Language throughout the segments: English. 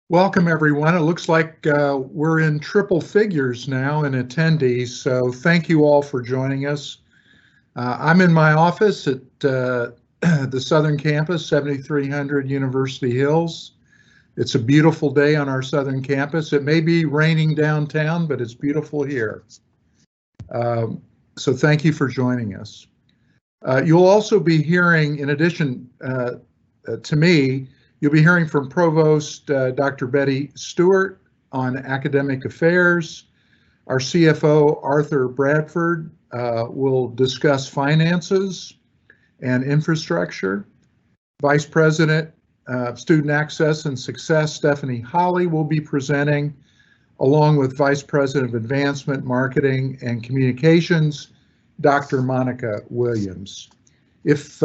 Welcome, everyone. It looks like we're in triple figures now in attendees, so thank you all for joining us. I'm in my office at the Southern Campus, 7300 University Hills. It's a beautiful day on our Southern Campus. It may be raining downtown, but it's beautiful here. So thank you for joining us. You'll also be hearing, in addition to me, you'll be hearing from Provost Dr. Betty Stewart on academic affairs. Our CFO, Arthur Bradford, will discuss finances and infrastructure. Vice President of Student Access and Success, Stephanie Holly, will be presenting, along with Vice President of Advancement, Marketing, and Communications, Dr. Monica Williams. If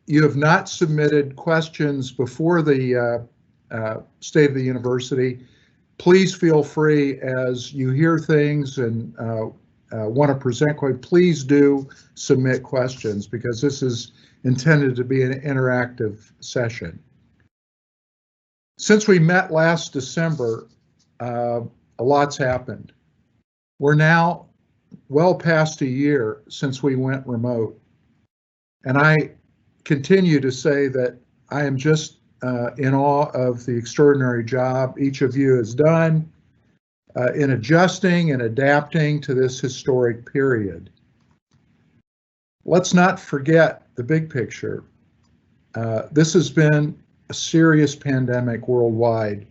you have not submitted questions before the State of the University, please feel free as you hear things and want to present questions. Please do submit questions because this is intended to be an interactive session. Since we met last December, a lot's happened. We're now well past a year since we went remote, and I continue to say that I am just in awe of the extraordinary job each of you has done in adjusting and adapting to this historic period. Let's not forget the big picture. This has been a serious pandemic worldwide,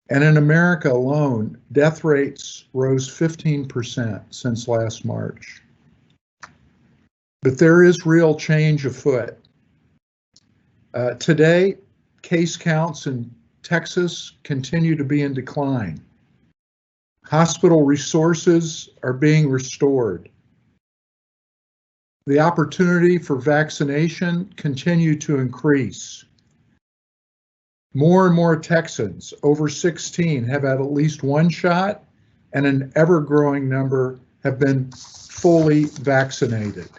and in America alone, death rates rose 15% since last March. But there is real change afoot. Today, case counts in Texas continue to be in decline. Hospital resources are being restored. The opportunity for vaccination continue to increase. More and more Texans over 16 have had at least one shot, and an ever-growing number have been fully vaccinated.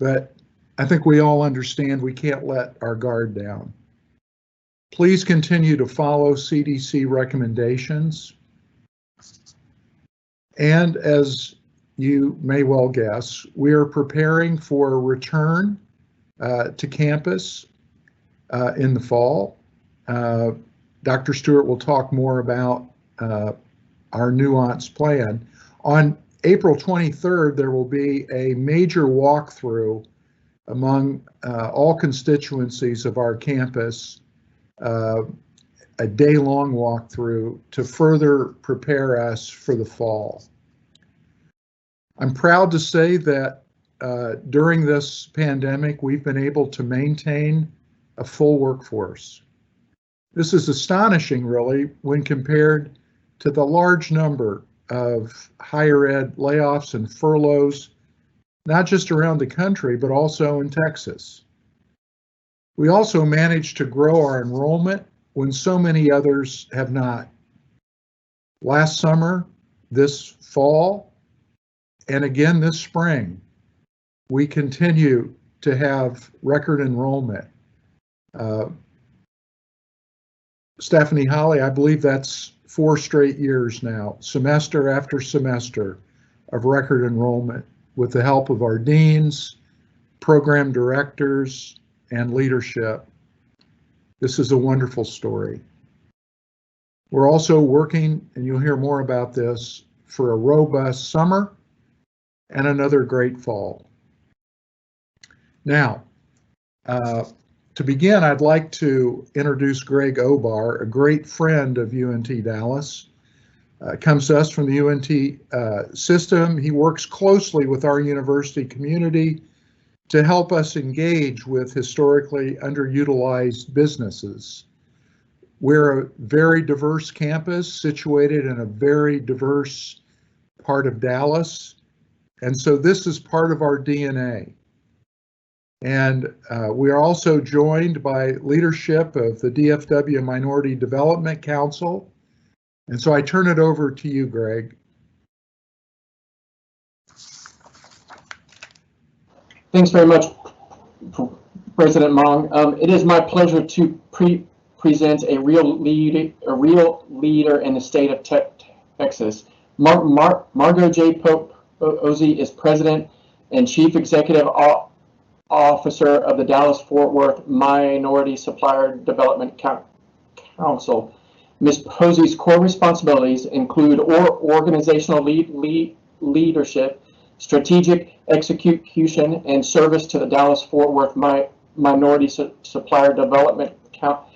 But I think we all understand we can't let our guard down. Please continue to follow CDC recommendations. And as you may well guess, we are preparing for a return to campus in the fall. Dr. Stewart will talk more about our nuanced plan. On April 23rd, there will be a major walkthrough among all constituencies of our campus, a day-long walkthrough to further prepare us for the fall. I'm proud to say that during this pandemic, we've been able to maintain a full workforce. This is astonishing, really, when compared to the large number of higher ed layoffs and furloughs, not just around the country, but also in Texas. We also managed to grow our enrollment when so many others have not. Last summer, this fall, and again this spring, we continue to have record enrollment. Stephanie Holly, I believe that's 4 straight years now, semester after semester of record enrollment, with the help of our deans, program directors, and leadership. This is a wonderful story. We're also working, and you'll hear more about this, for a robust summer and another great fall. Now, to begin, I'd like to introduce Greg Obar, a great friend of UNT Dallas. Comes to us from the UNT system. He works closely with our university community to help us engage with historically underutilized businesses. We're a very diverse campus situated in a very diverse part of Dallas, and so this is part of our DNA. And we are also joined by leadership of the DFW Minority Development Council. And so I turn it over to you, Greg. Thanks very much, President Mong. It is my pleasure to presents a real leader in the state of Texas. Margot J. Posey is President and Chief Executive Officer of the Dallas-Fort Worth Minority Supplier Development Council. Ms. Posey's core responsibilities include organizational leadership, strategic execution, and service to the Dallas-Fort Worth Minority Supplier Development Council.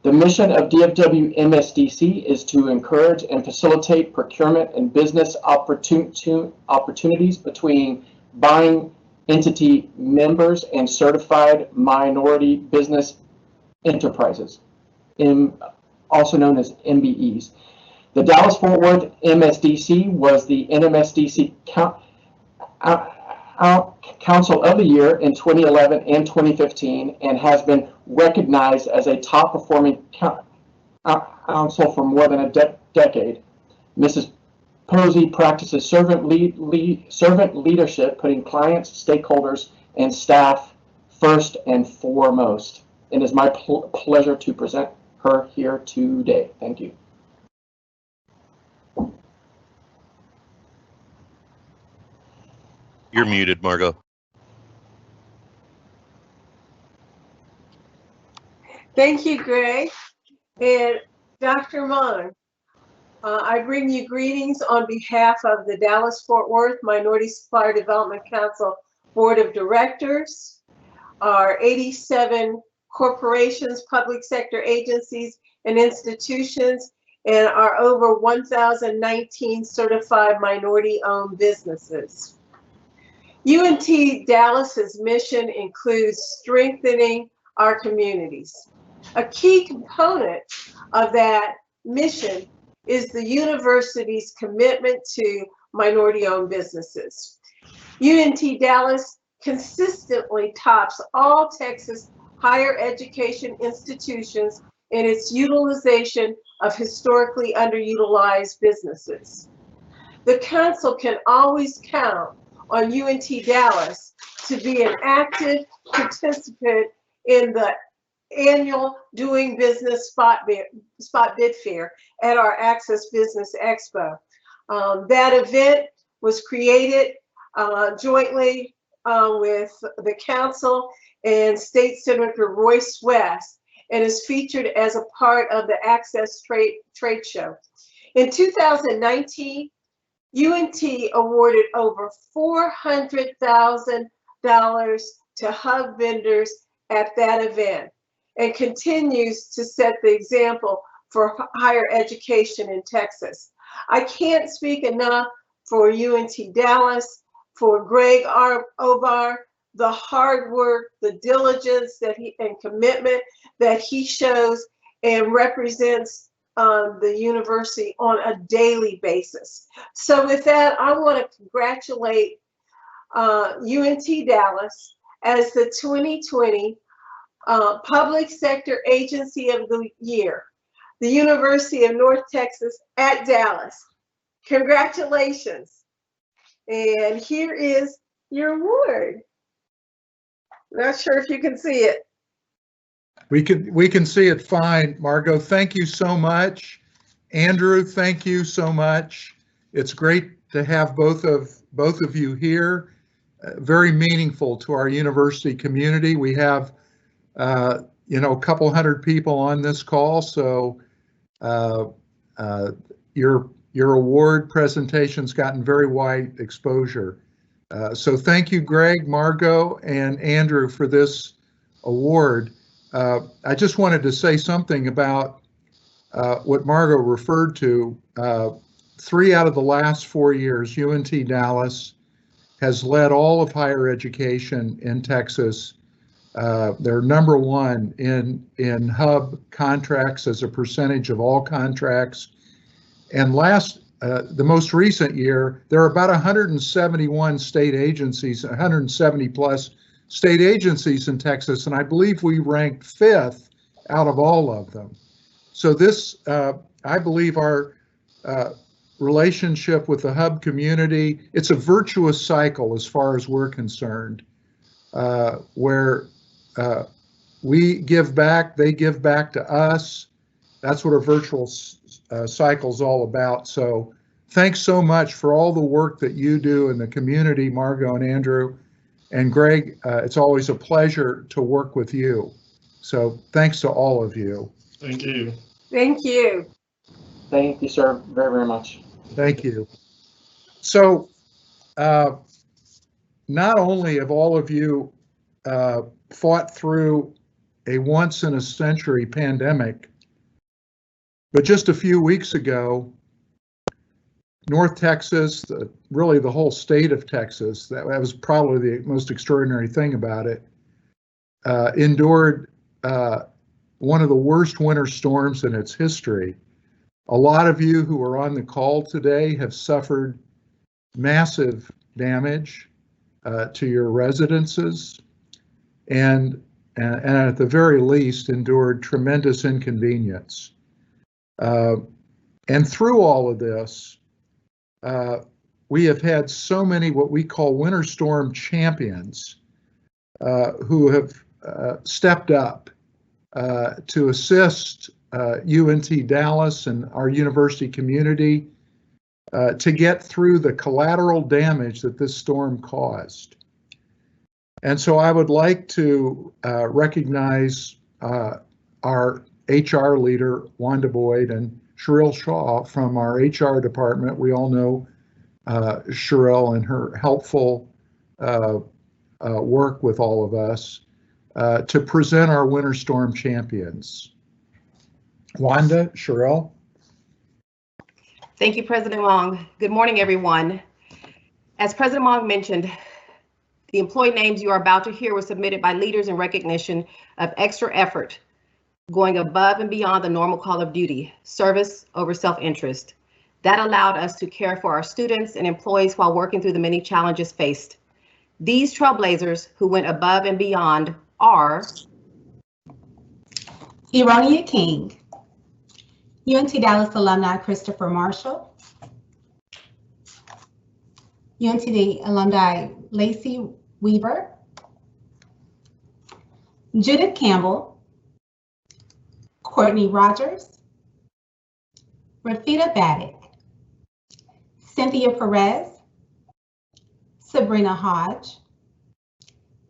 The mission of DFW MSDC is to encourage and facilitate procurement and business opportunities between buying entity members and certified minority business enterprises, also known as MBEs. The Dallas-Fort Worth MSDC was the NMSDC Council of the Year in 2011 and 2015 and has been recognized as a top performing council for more than a decade. Mrs. Posey practices servant leadership, putting clients, stakeholders, and staff first and foremost. It is my pleasure to present her here today. Thank you. You're muted, Margot. Thank you, Greg. And Dr. Mon, I bring you greetings on behalf of the Dallas-Fort Worth Minority Supplier Development Council Board of Directors, our 87 corporations, public sector agencies, and institutions, and our over 1,019 certified minority-owned businesses. UNT Dallas's mission includes strengthening our communities. A key component of that mission is the university's commitment to minority-owned businesses. UNT Dallas consistently tops all Texas higher education institutions in its utilization of historically underutilized businesses. The council can always count on UNT Dallas to be an active participant in the annual Doing Business spot bid fair at our Access Business Expo. That event was created jointly with the council and State Senator Royce West and is featured as a part of the Access Trade Show. In 2019, UNT awarded over $400,000 to hub vendors at that event and continues to set the example for higher education in Texas. I can't speak enough for UNT Dallas, for Greg Obar, the hard work, the diligence that and commitment that he shows and represents the university on a daily basis. So with that, I want to congratulate UNT Dallas as the 2020 Public Sector Agency of the Year, the University of North Texas at Dallas. Congratulations. And here is your award. Not sure if you can see it. We can see it fine, Margot. Thank you so much. Andrew, thank you so much. It's great to have both of you here. Very meaningful to our university community. We have a couple hundred people on this call, so your award presentation's gotten very wide exposure. So thank you, Greg, Margot, and Andrew for this award. I just wanted to say something about what Margot referred to. 3 out of the last 4 years, UNT Dallas has led all of higher education in Texas. They're #1 in hub contracts as a percentage of all contracts. And the most recent year, there are about 171 state agencies, 170 plus state agencies in Texas, and I believe we ranked 5th out of all of them. So this, I believe our relationship with the hub community, it's a virtuous cycle as far as we're concerned, where we give back, they give back to us. That's what a virtual cycle is all about. So thanks so much for all the work that you do in the community, Margot and Andrew. And Greg, it's always a pleasure to work with you. So thanks to all of you. Thank you. Thank you. Thank you, sir, very, very much. Thank you. So not only have all of you fought through a once-in-a-century pandemic, but just a few weeks ago, North Texas, really the whole state of Texas, that was probably the most extraordinary thing about it, endured one of the worst winter storms in its history. A lot of you who are on the call today have suffered massive damage to your residences and at the very least endured tremendous inconvenience. And through all of this, we have had so many what we call winter storm champions who have stepped up to assist UNT Dallas and our university community to get through the collateral damage that this storm caused. And so I would like to recognize our HR leader, Wanda Boyd, and Cheryl Shaw from our HR department. We all know Cheryl and her helpful work with all of us to present our winter storm champions. Wanda, Cheryl. Thank you, President Long. Good morning, everyone. As President Long mentioned, the employee names you are about to hear were submitted by leaders in recognition of extra effort, going above and beyond the normal call of duty, service over self-interest. That allowed us to care for our students and employees while working through the many challenges faced. These trailblazers who went above and beyond are Eronia King, UNT Dallas alumni Christopher Marshall, UNT alumni Lacey Weaver, Judith Campbell, Courtney Rogers, Rafita Baddick, Cynthia Perez, Sabrina Hodge,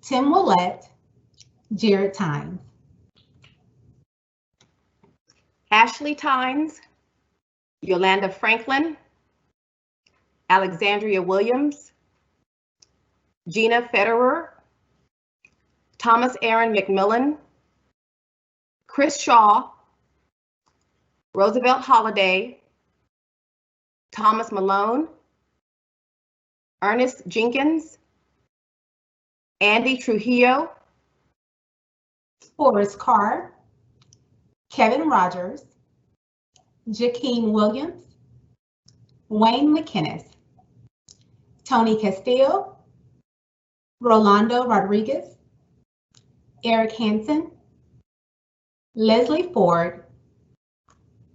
Tim Willett, Jared Tynes. Ashley Tynes, Yolanda Franklin, Alexandria Williams, Gina Federer, Thomas Aaron McMillan, Chris Shaw, Roosevelt Holiday, Thomas Malone, Ernest Jenkins, Andy Trujillo, Forrest Carr, Kevin Rogers, Jakeem Williams, Wayne McInnes, Tony Castillo, Rolando Rodriguez, Eric Hansen, Leslie Ford,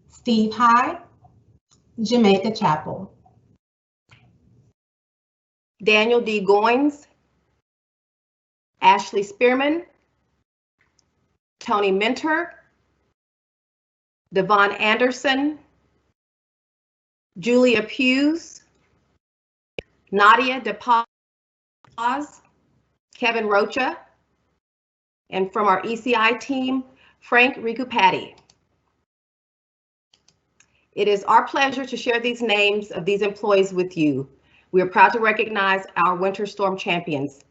Steve Hyde, Jamaica Chapel. Daniel D. Goins, Ashley Spearman, Tony Mentor, Devon Anderson, Julia Hughes, Nadia DePaz, Kevin Rocha, and from our ECI team, Frank Ricupati. It is our pleasure to share these names of these employees with you. We are proud to recognize our winter storm champions.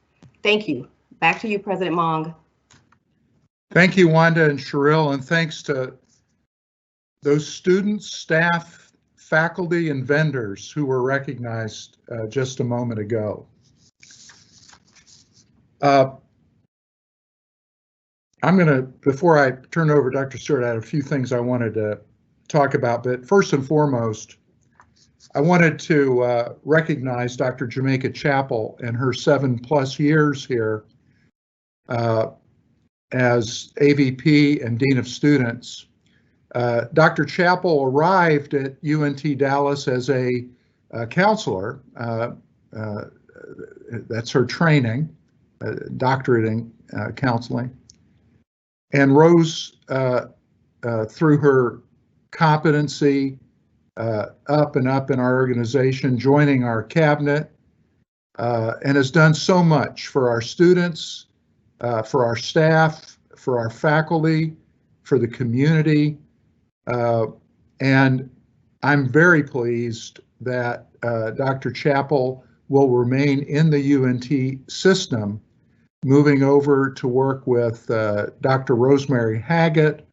Thank you. Back to you, President Mong. Thank you, Wanda and Cheryl, and thanks to those students, staff, faculty, and vendors who were recognized just a moment ago. Before I turn over to Dr. Stewart, I had a few things I wanted to talk about, but first and foremost, I wanted to recognize Dr. Jamaica Chapel and her 7+ years here as AVP and Dean of Students. Dr. Chapel arrived at UNT Dallas as a counselor. That's her training, doctorate in counseling. and rose through her competency up and up in our organization, joining our cabinet, and has done so much for our students, for our staff, for our faculty, for the community. And I'm very pleased that Dr. Chappell will remain in the UNT system, moving over to work with Dr. Rosemary Haggett,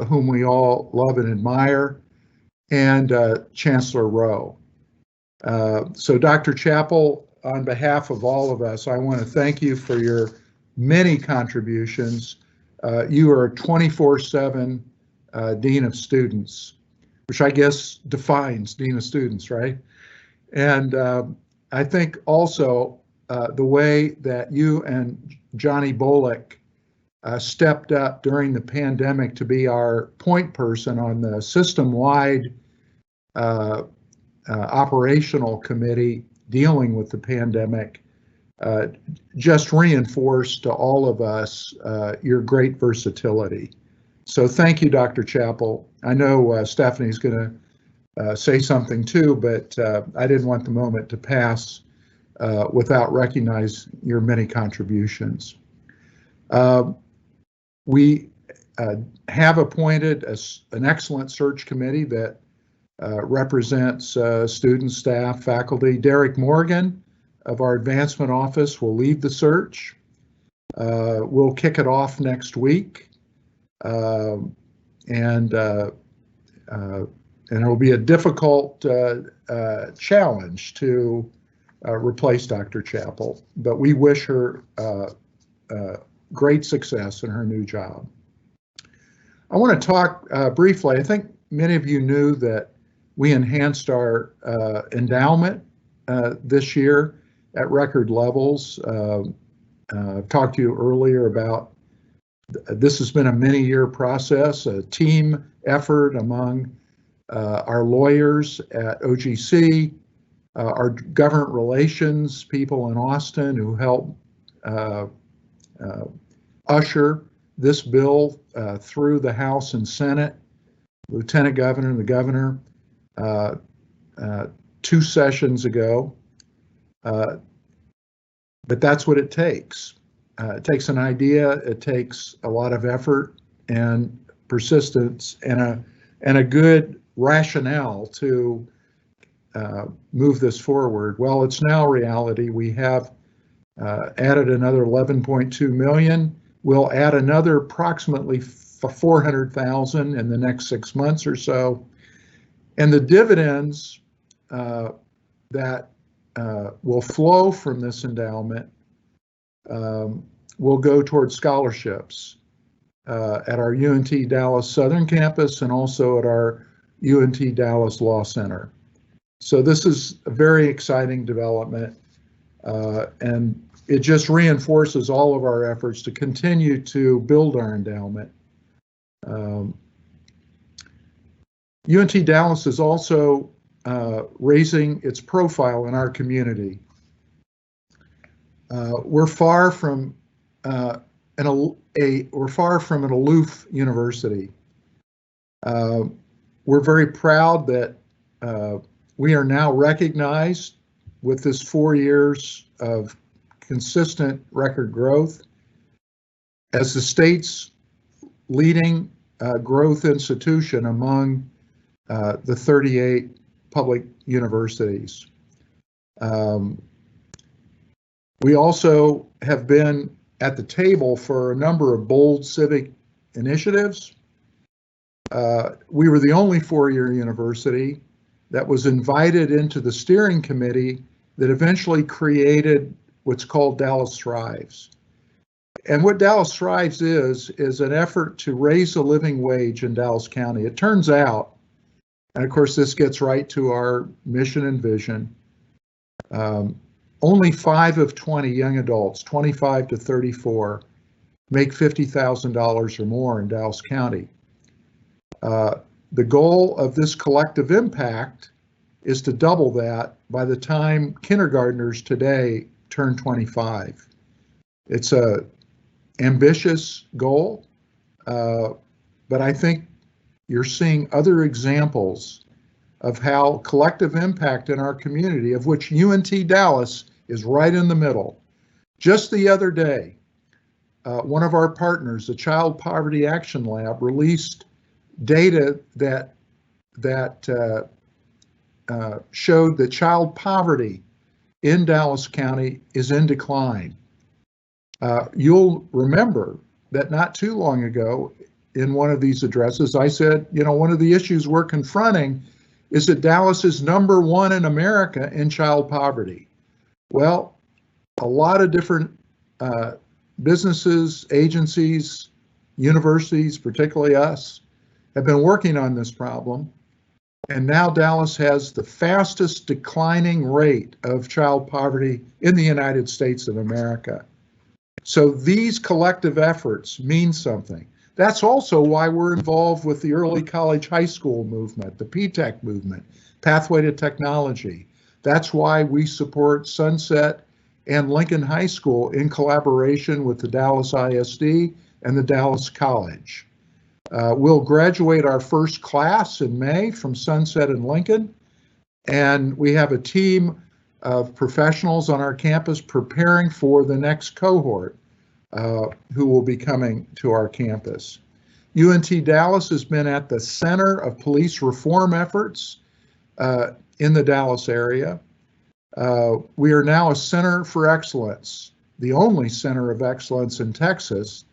whom we all love and admire, and Chancellor Rowe. So Dr. Chappell, on behalf of all of us, I want to thank you for your many contributions. You are a 24/7 Dean of Students, which I guess defines Dean of Students, right? And I think also the way that you and Johnny Bullock stepped up during the pandemic to be our point person on the system-wide operational committee dealing with the pandemic just reinforced to all of us your great versatility. So thank you, Dr. Chappell. I know Stephanie's going to say something too, but I didn't want the moment to pass without recognizing your many contributions. We have appointed an excellent search committee that represents students, staff, faculty. Derek Morgan of our advancement office will lead the search. We'll kick it off next week. And it'll be a difficult challenge to replace Dr. Chappell, but we wish her great success in her new job. I want to talk briefly. I think many of you knew that we enhanced our endowment this year at record levels. I've talked to you earlier about this has been a many-year process, a team effort among our lawyers at OGC, our government relations people in Austin who helped usher this bill through the House and Senate, Lieutenant Governor and the Governor 2 sessions ago. But that's what it takes. It takes an idea, it takes a lot of effort and persistence and a good rationale to move this forward. Well, it's now reality. We have added another 11.2 million. We'll add another approximately 400,000 in the next 6 months or so. And the dividends that will flow from this endowment will go towards scholarships at our UNT Dallas Southern Campus and also at our UNT Dallas Law Center. So this is a very exciting development, and it just reinforces all of our efforts to continue to build our endowment. UNT Dallas is also raising its profile in our community. We're far from an aloof university. We're very proud that we are now recognized with this 4 years of consistent record growth as the state's leading growth institution among the 38 public universities. We also have been at the table for a number of bold civic initiatives. We were the only 4-year university that was invited into the steering committee that eventually created what's called Dallas Thrives. And what Dallas Thrives is an effort to raise the living wage in Dallas County. It turns out, and of course this gets right to our mission and vision, only 5 of 20 young adults, 25 to 34, make $50,000 or more in Dallas County. The goal of this collective impact is to double that by the time kindergartners today turn 25. It's an ambitious goal, but I think you're seeing other examples of how collective impact in our community, of which UNT Dallas is right in the middle. Just the other day, one of our partners, the Child Poverty Action Lab, released data that showed that child poverty in Dallas County is in decline. You'll remember that not too long ago, in one of these addresses, I said, you know, one of the issues we're confronting is that Dallas is #1 in America in child poverty. Well, a lot of different businesses, agencies, universities, particularly us, have been working on this problem. And now Dallas has the fastest declining rate of child poverty in the United States of America. So these collective efforts mean something. That's also why we're involved with the early college high school movement, the PTech movement, Pathway to Technology. That's why we support Sunset and Lincoln High School in collaboration with the Dallas ISD and the Dallas College. We'll graduate our first class in May from Sunset and Lincoln, and we have a team of professionals on our campus preparing for the next cohort who will be coming to our campus. UNT Dallas has been at the center of police reform efforts in the Dallas area. We are now a center for excellence, the only center of excellence in Texas,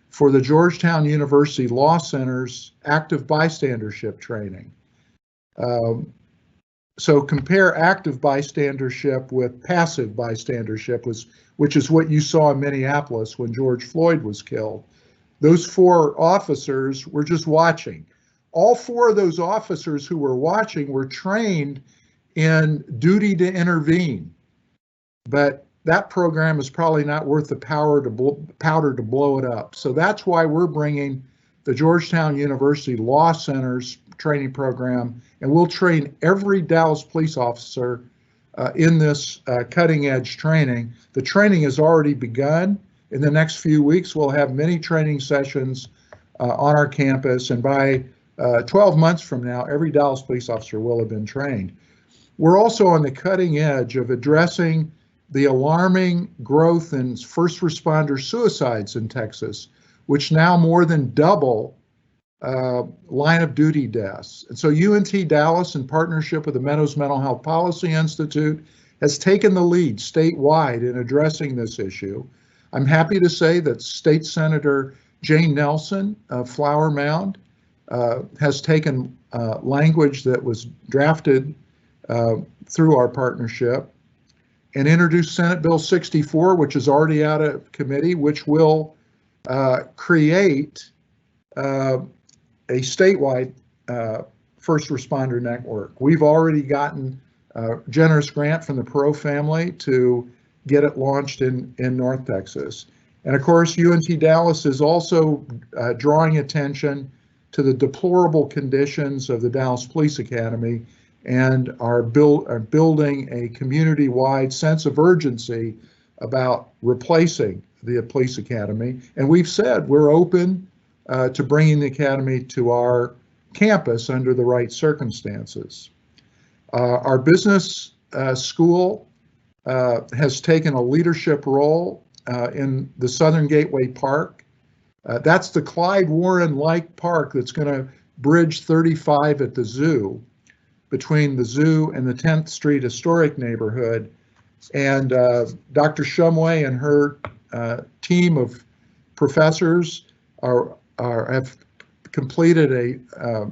for the Georgetown University Law Center's active bystandership training. So compare active bystandership with passive bystandership, which is what you saw in Minneapolis when George Floyd was killed. Those 4 officers were just watching. All 4 of those officers who were watching were trained in duty to intervene, but that program is probably not worth the powder to blow it up. So that's why we're bringing the Georgetown University Law Center's training program, and we'll train every Dallas police officer in this cutting edge training. The training has already begun. In the next few weeks, we'll have many training sessions on our campus, and by 12 months from now, every Dallas police officer will have been trained. We're also on the cutting edge of addressing the alarming growth in first responder suicides in Texas, which now more than double line of duty deaths. And so UNT Dallas, in partnership with the Meadows Mental Health Policy Institute, has taken the lead statewide in addressing this issue. I'm happy to say that State Senator Jane Nelson of Flower Mound has taken language that was drafted through our partnership and introduced Senate Bill 64, which is already out of committee, which will create a statewide first responder network. We've already gotten a generous grant from the Perot family to get it launched in North Texas. And of course, UNT Dallas is also drawing attention to the deplorable conditions of the Dallas Police Academy and are building a community-wide sense of urgency about replacing the police academy. And we've said we're open to bringing the academy to our campus under the right circumstances. Our business school has taken a leadership role in the Southern Gateway Park. That's the Clyde Warren-like park that's going to bridge 35 at the zoo, between the zoo and the 10th Street historic neighborhood. And Dr. Shumway and her team of professors have completed a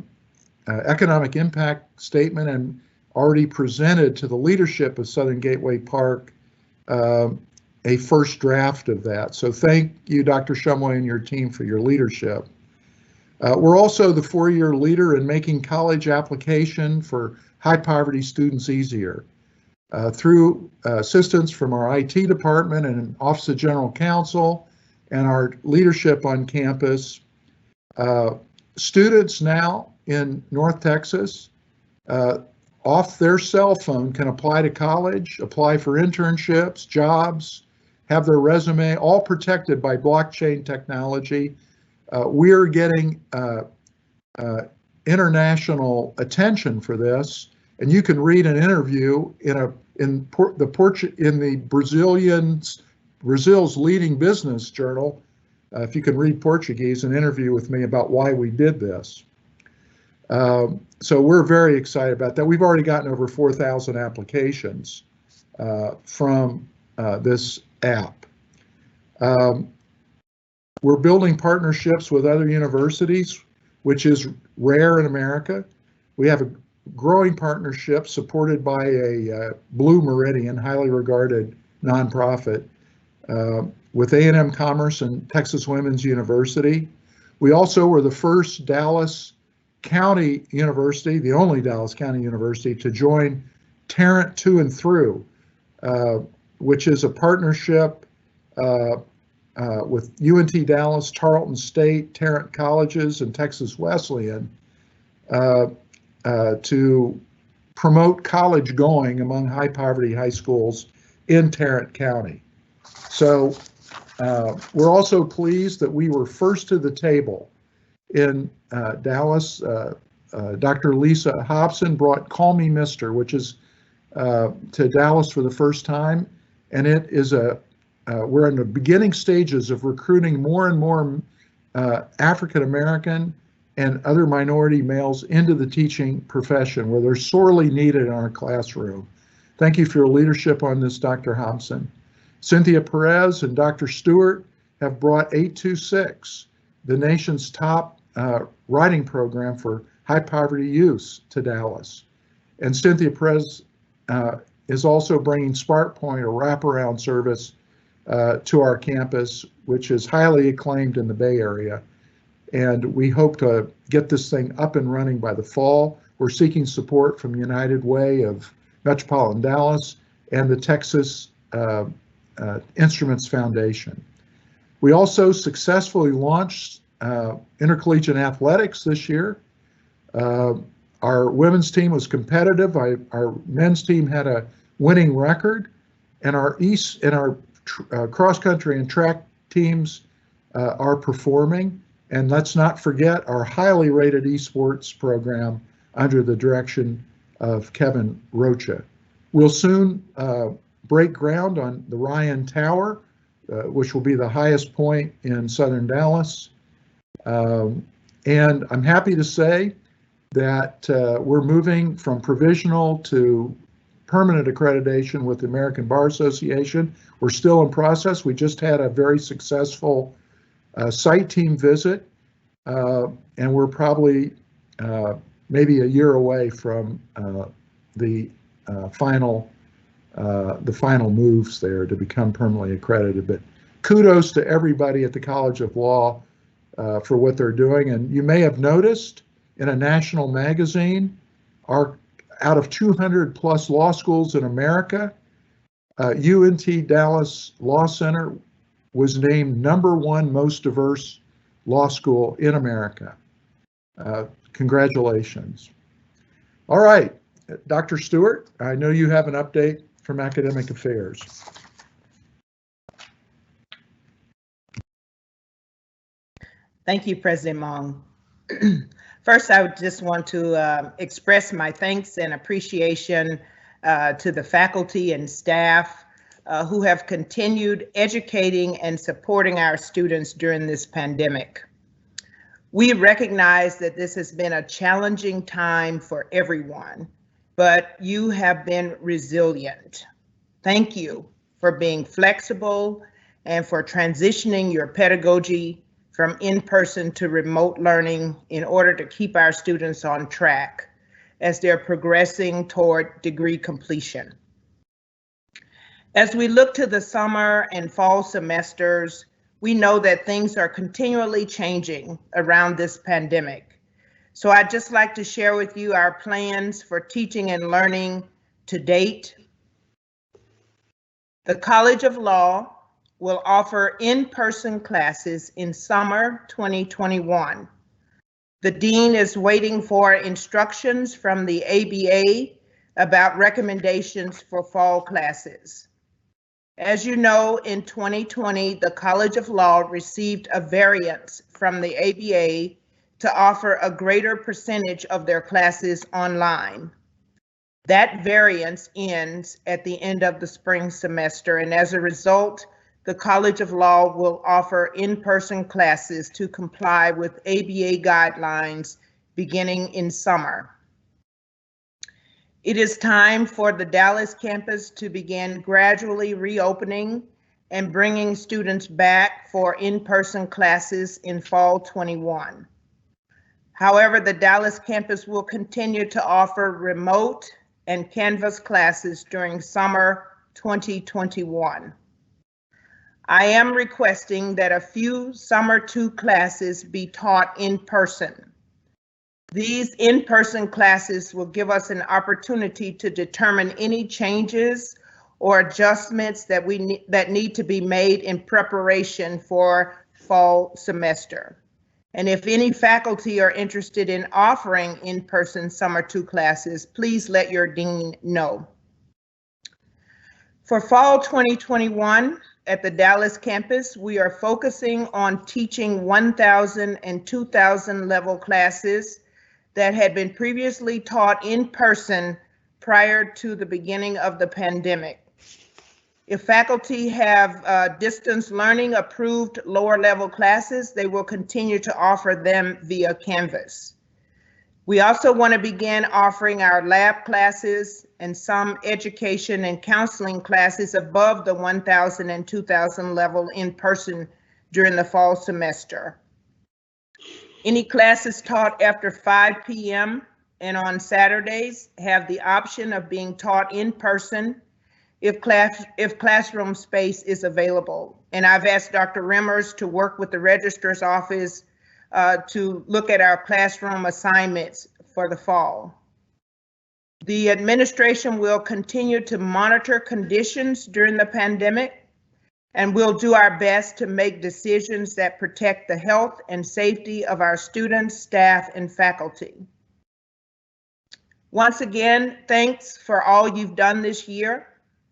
economic impact statement and already presented to the leadership of Southern Gateway Park a first draft of that. So thank you, Dr. Shumway, and your team for your leadership. We're also the 4-year leader in making college application for high poverty students easier. Through assistance from our IT department and Office of General Counsel and our leadership on campus, students now in North Texas off their cell phone can apply to college, apply for internships, jobs, have their resume, all protected by blockchain technology. We're getting international attention for this, and you can read an interview in Brazil's leading business journal. If you can read Portuguese, an interview with me about why we did this. So we're very excited about that. We've already gotten over 4,000 applications from this app. We're building partnerships with other universities, which is rare in America. We have a growing partnership supported by a Blue Meridian, highly regarded nonprofit, with A&M Commerce and Texas Women's University. We also were the first Dallas County University, the only Dallas County University, to join Tarrant To and Through, which is a partnership with UNT Dallas, Tarleton State, Tarrant Colleges, and Texas Wesleyan to promote college going among high poverty high schools in Tarrant County. So we're also pleased that we were first to the table in Dallas. Dr. Lisa Hobson brought Call Me Mister, which is to Dallas for the first time, and it is we're in the beginning stages of recruiting more and more African American and other minority males into the teaching profession, where they're sorely needed in our classroom. Thank you for your leadership on this, Dr. Hobson. Cynthia Perez and Dr. Stewart have brought 826, the nation's top writing program for high poverty youth, to Dallas. And Cynthia Perez is also bringing SparkPoint, a wraparound service, to our campus, which is highly acclaimed in the Bay Area. And we hope to get this thing up and running by the fall. We're seeking support from United Way of Metropolitan Dallas and the Texas Instruments Foundation. We also successfully launched Intercollegiate Athletics this year. Our women's team was competitive. Our men's team had a winning record, and our cross country and track teams are performing. And let's not forget our highly rated esports program under the direction of Kevin Rocha. We'll soon break ground on the Ryan Tower, which will be the highest point in southern Dallas. And I'm happy to say that we're moving from provisional to permanent accreditation with the American Bar Association. We're still in process. We just had a very successful site team visit, and we're probably maybe a year away from the final moves there to become permanently accredited. But kudos to everybody at the College of Law for what they're doing. And you may have noticed in a national magazine, out of 200 plus law schools in America, UNT Dallas Law Center was named #1 most diverse law school in America. Congratulations. All right, Dr. Stewart, I know you have an update from Academic Affairs. Thank you, President Mong. First, I would just want to express my thanks and appreciation to the faculty and staff who have continued educating and supporting our students during this pandemic. We recognize that this has been a challenging time for everyone, but you have been resilient. Thank you for being flexible and for transitioning your pedagogy from in-person to remote learning in order to keep our students on track as they're progressing toward degree completion. As we look to the summer and fall semesters, we know that things are continually changing around this pandemic. So I'd just like to share with you our plans for teaching and learning to date. The College of Law will offer in-person classes in summer 2021. The Dean is waiting for instructions from the ABA about recommendations for fall classes. As you know, in 2020, the College of Law received a variance from the ABA to offer a greater percentage of their classes online. That variance ends at the end of the spring semester, and as a result, the College of Law will offer in-person classes to comply with ABA guidelines beginning in summer. It is time for the Dallas campus to begin gradually reopening and bringing students back for in-person classes in fall 21. However, the Dallas campus will continue to offer remote and Canvas classes during summer 2021. I am requesting that a few Summer 2 classes be taught in person. These in-person classes will give us an opportunity to determine any changes or adjustments that need to be made in preparation for fall semester. And if any faculty are interested in offering in-person Summer 2 classes, please let your dean know. For fall 2021 at the Dallas campus, we are focusing on teaching 1,000 and 2,000 level classes that had been previously taught in person prior to the beginning of the pandemic. If faculty have distance learning approved lower level classes, they will continue to offer them via Canvas. We also want to begin offering our lab classes and some education and counseling classes above the 1,000 and 2,000 level in person during the fall semester. Any classes taught after 5 p.m. and on Saturdays have the option of being taught in person if classroom space is available. And I've asked Dr. Remmers to work with the registrar's office to look at our classroom assignments for the fall. The administration will continue to monitor conditions during the pandemic, and we'll do our best to make decisions that protect the health and safety of our students, staff, and faculty. Once again, thanks for all you've done this year,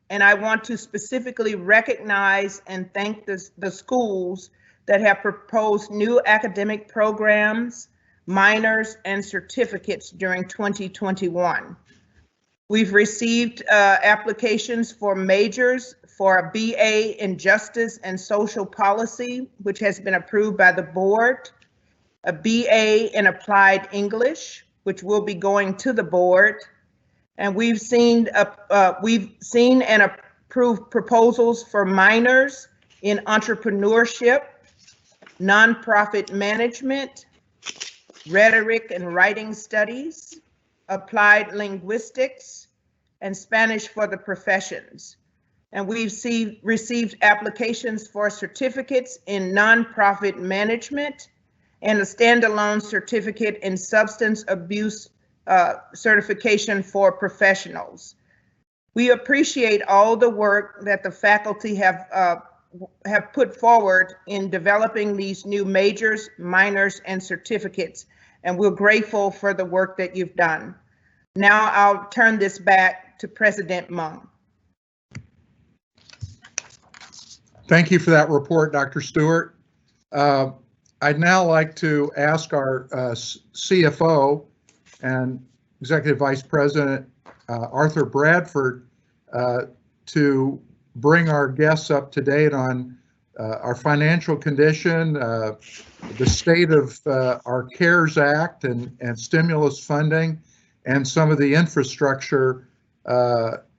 and I want to specifically recognize and thank the schools that have proposed new academic programs, minors, and certificates during 2021. We've received applications for majors for a BA in Justice and Social Policy, which has been approved by the board, a BA in Applied English, which will be going to the board, and we've seen and approved proposals for minors in entrepreneurship, nonprofit management, rhetoric and writing studies, applied linguistics, and Spanish for the professions. And we've received applications for certificates in nonprofit management and a standalone certificate in substance abuse certification for professionals. We appreciate all the work that the faculty have put forward in developing these new majors, minors, and certificates, and we're grateful for the work that you've done. Now I'll turn this back to President Mung. Thank you for that report, Dr. Stewart. I'd now like to ask our CFO and Executive Vice President Arthur Bradford to bring our guests up to date on our financial condition, the state of our CARES Act and stimulus funding, and some of the infrastructure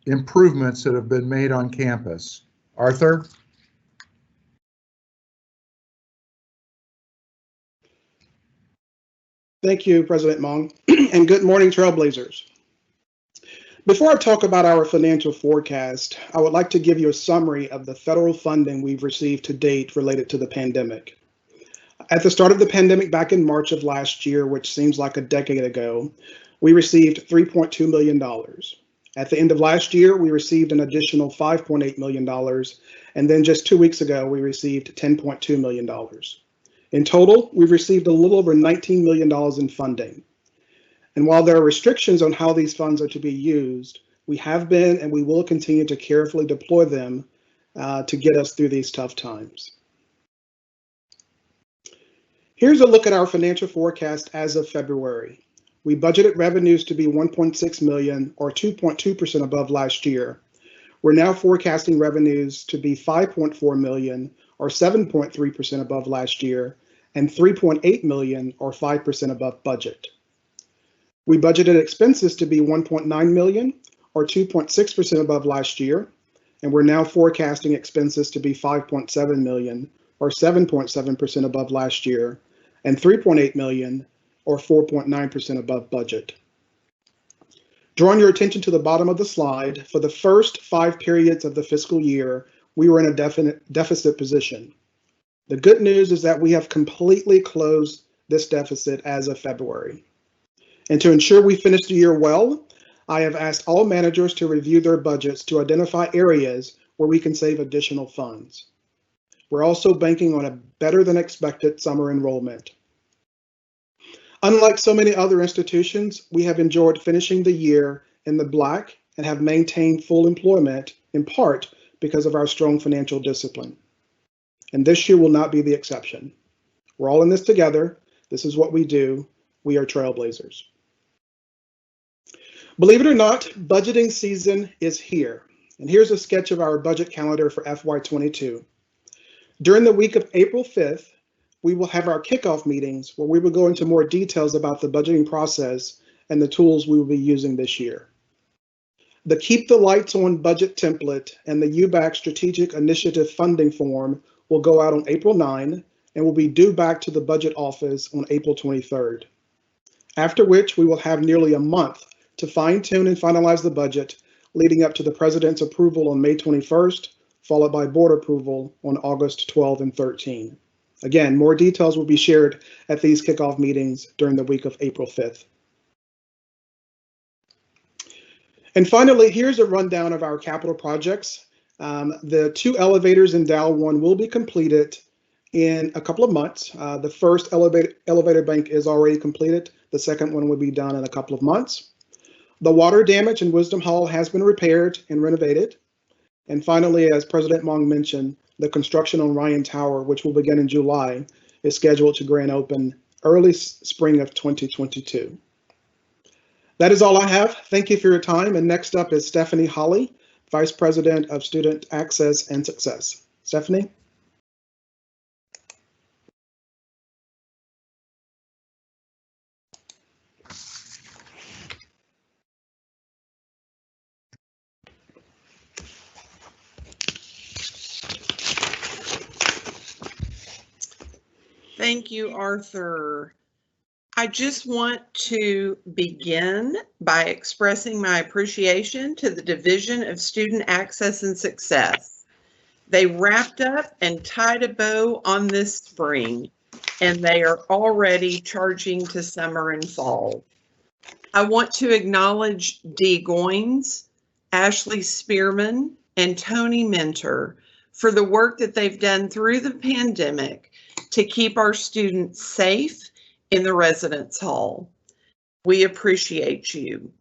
improvements that have been made on campus. Arthur? Thank you, President Mung, and good morning, Trailblazers. Before I talk about our financial forecast, I would like to give you a summary of the federal funding we've received to date related to the pandemic. At the start of the pandemic back in March of last year, which seems like a decade ago, we received $3.2 million. At the end of last year, we received an additional $5.8 million, and then just 2 weeks ago, we received $10.2 million. In total, we've received a little over $19 million in funding. And while there are restrictions on how these funds are to be used, we have been and we will continue to carefully deploy them to get us through these tough times. Here's a look at our financial forecast as of February. We budgeted revenues to be $1.6 million, or 2.2% above last year. We're now forecasting revenues to be $5.4 million, or 7.3% above last year, and $3.8 million, or 5% above budget. We budgeted expenses to be $1.9 million, or 2.6% above last year, and we're now forecasting expenses to be $5.7 million, or 7.7% above last year, and $3.8 million, or 4.9% above budget. Drawing your attention to the bottom of the slide, for the first 5 periods of the fiscal year, we were in a deficit position. The good news is that we have completely closed this deficit as of February. And to ensure we finish the year well, I have asked all managers to review their budgets to identify areas where we can save additional funds. We're also banking on a better than expected summer enrollment. Unlike so many other institutions, we have enjoyed finishing the year in the black and have maintained full employment in part because of our strong financial discipline. And this year will not be the exception. We're all in this together. This is what we do. We are trailblazers. Believe it or not, budgeting season is here. And here's a sketch of our budget calendar for FY22. During the week of April 5th, we will have our kickoff meetings where we will go into more details about the budgeting process and the tools we will be using this year. The Keep the Lights On budget template and the UBAC Strategic Initiative funding form will go out on April 9 and will be due back to the budget office on April 23rd. After which we will have nearly a month to fine-tune and finalize the budget, leading up to the President's approval on May 21st, followed by board approval on August 12 and 13. Again, more details will be shared at these kickoff meetings during the week of April 5th. And finally, here's a rundown of our capital projects. The 2 elevators in Dow 1 will be completed in a couple of months. The first elevator bank is already completed. The second one will be done in a couple of months. The water damage in Wisdom Hall has been repaired and renovated. And finally, as President Mong mentioned, the construction on Ryan Tower, which will begin in July, is scheduled to grand open early spring of 2022. That is all I have. Thank you for your time. And next up is Stephanie Holly, Vice President of Student Access and Success. Stephanie? Thank you, Arthur. I just want to begin by expressing my appreciation to the Division of Student Access and Success. They wrapped up and tied a bow on this spring, and they are already charging to summer and fall. I want to acknowledge Dee Goins, Ashley Spearman, and Tony Mentor for the work that they've done through the pandemic to keep our students safe in the residence hall. We appreciate you.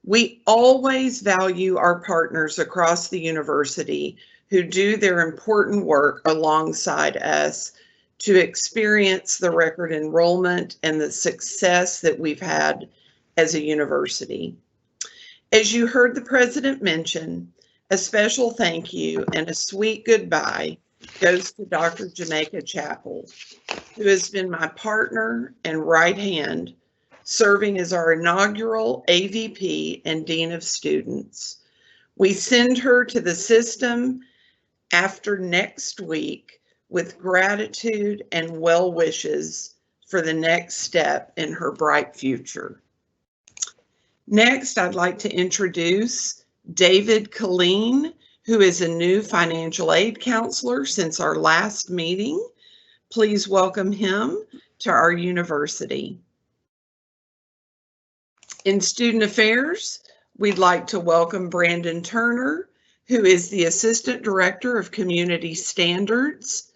We always value our partners across the university who do their important work alongside us to experience the record enrollment and the success that we've had as a university. As you heard the president mention, a special thank you and a sweet goodbye goes to Dr. Jamaica Chappell, who has been my partner and right hand, serving as our inaugural AVP and Dean of Students. We send her to the system after next week with gratitude and well wishes for the next step in her bright future. Next, I'd like to introduce David Colleen, who is a new financial aid counselor since our last meeting. Please welcome him to our university. In Student Affairs, we'd like to welcome Brandon Turner, who is the Assistant Director of Community Standards.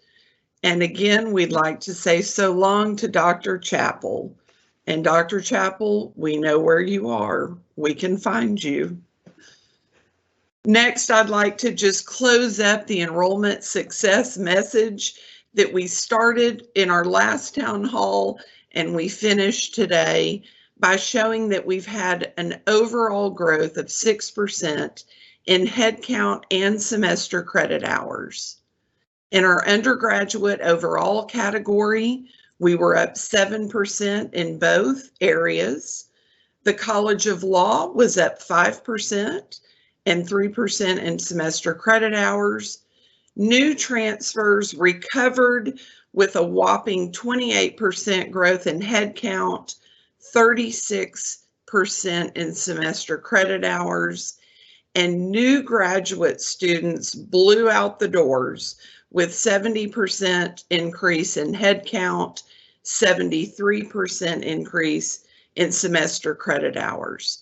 And again, we'd like to say so long to Dr. Chappell. And Dr. Chappell, we know where you are. We can find you. Next, I'd like to just close up the enrollment success message that we started in our last town hall and we finished today by showing that we've had an overall growth of 6% in headcount and semester credit hours. In our undergraduate overall category, we were up 7% in both areas. The College of Law was up 5% and 3% in semester credit hours. New transfers recovered with a whopping 28% growth in headcount, 36% in semester credit hours, and new graduate students blew out the doors with 70% increase in headcount, 73% increase in semester credit hours.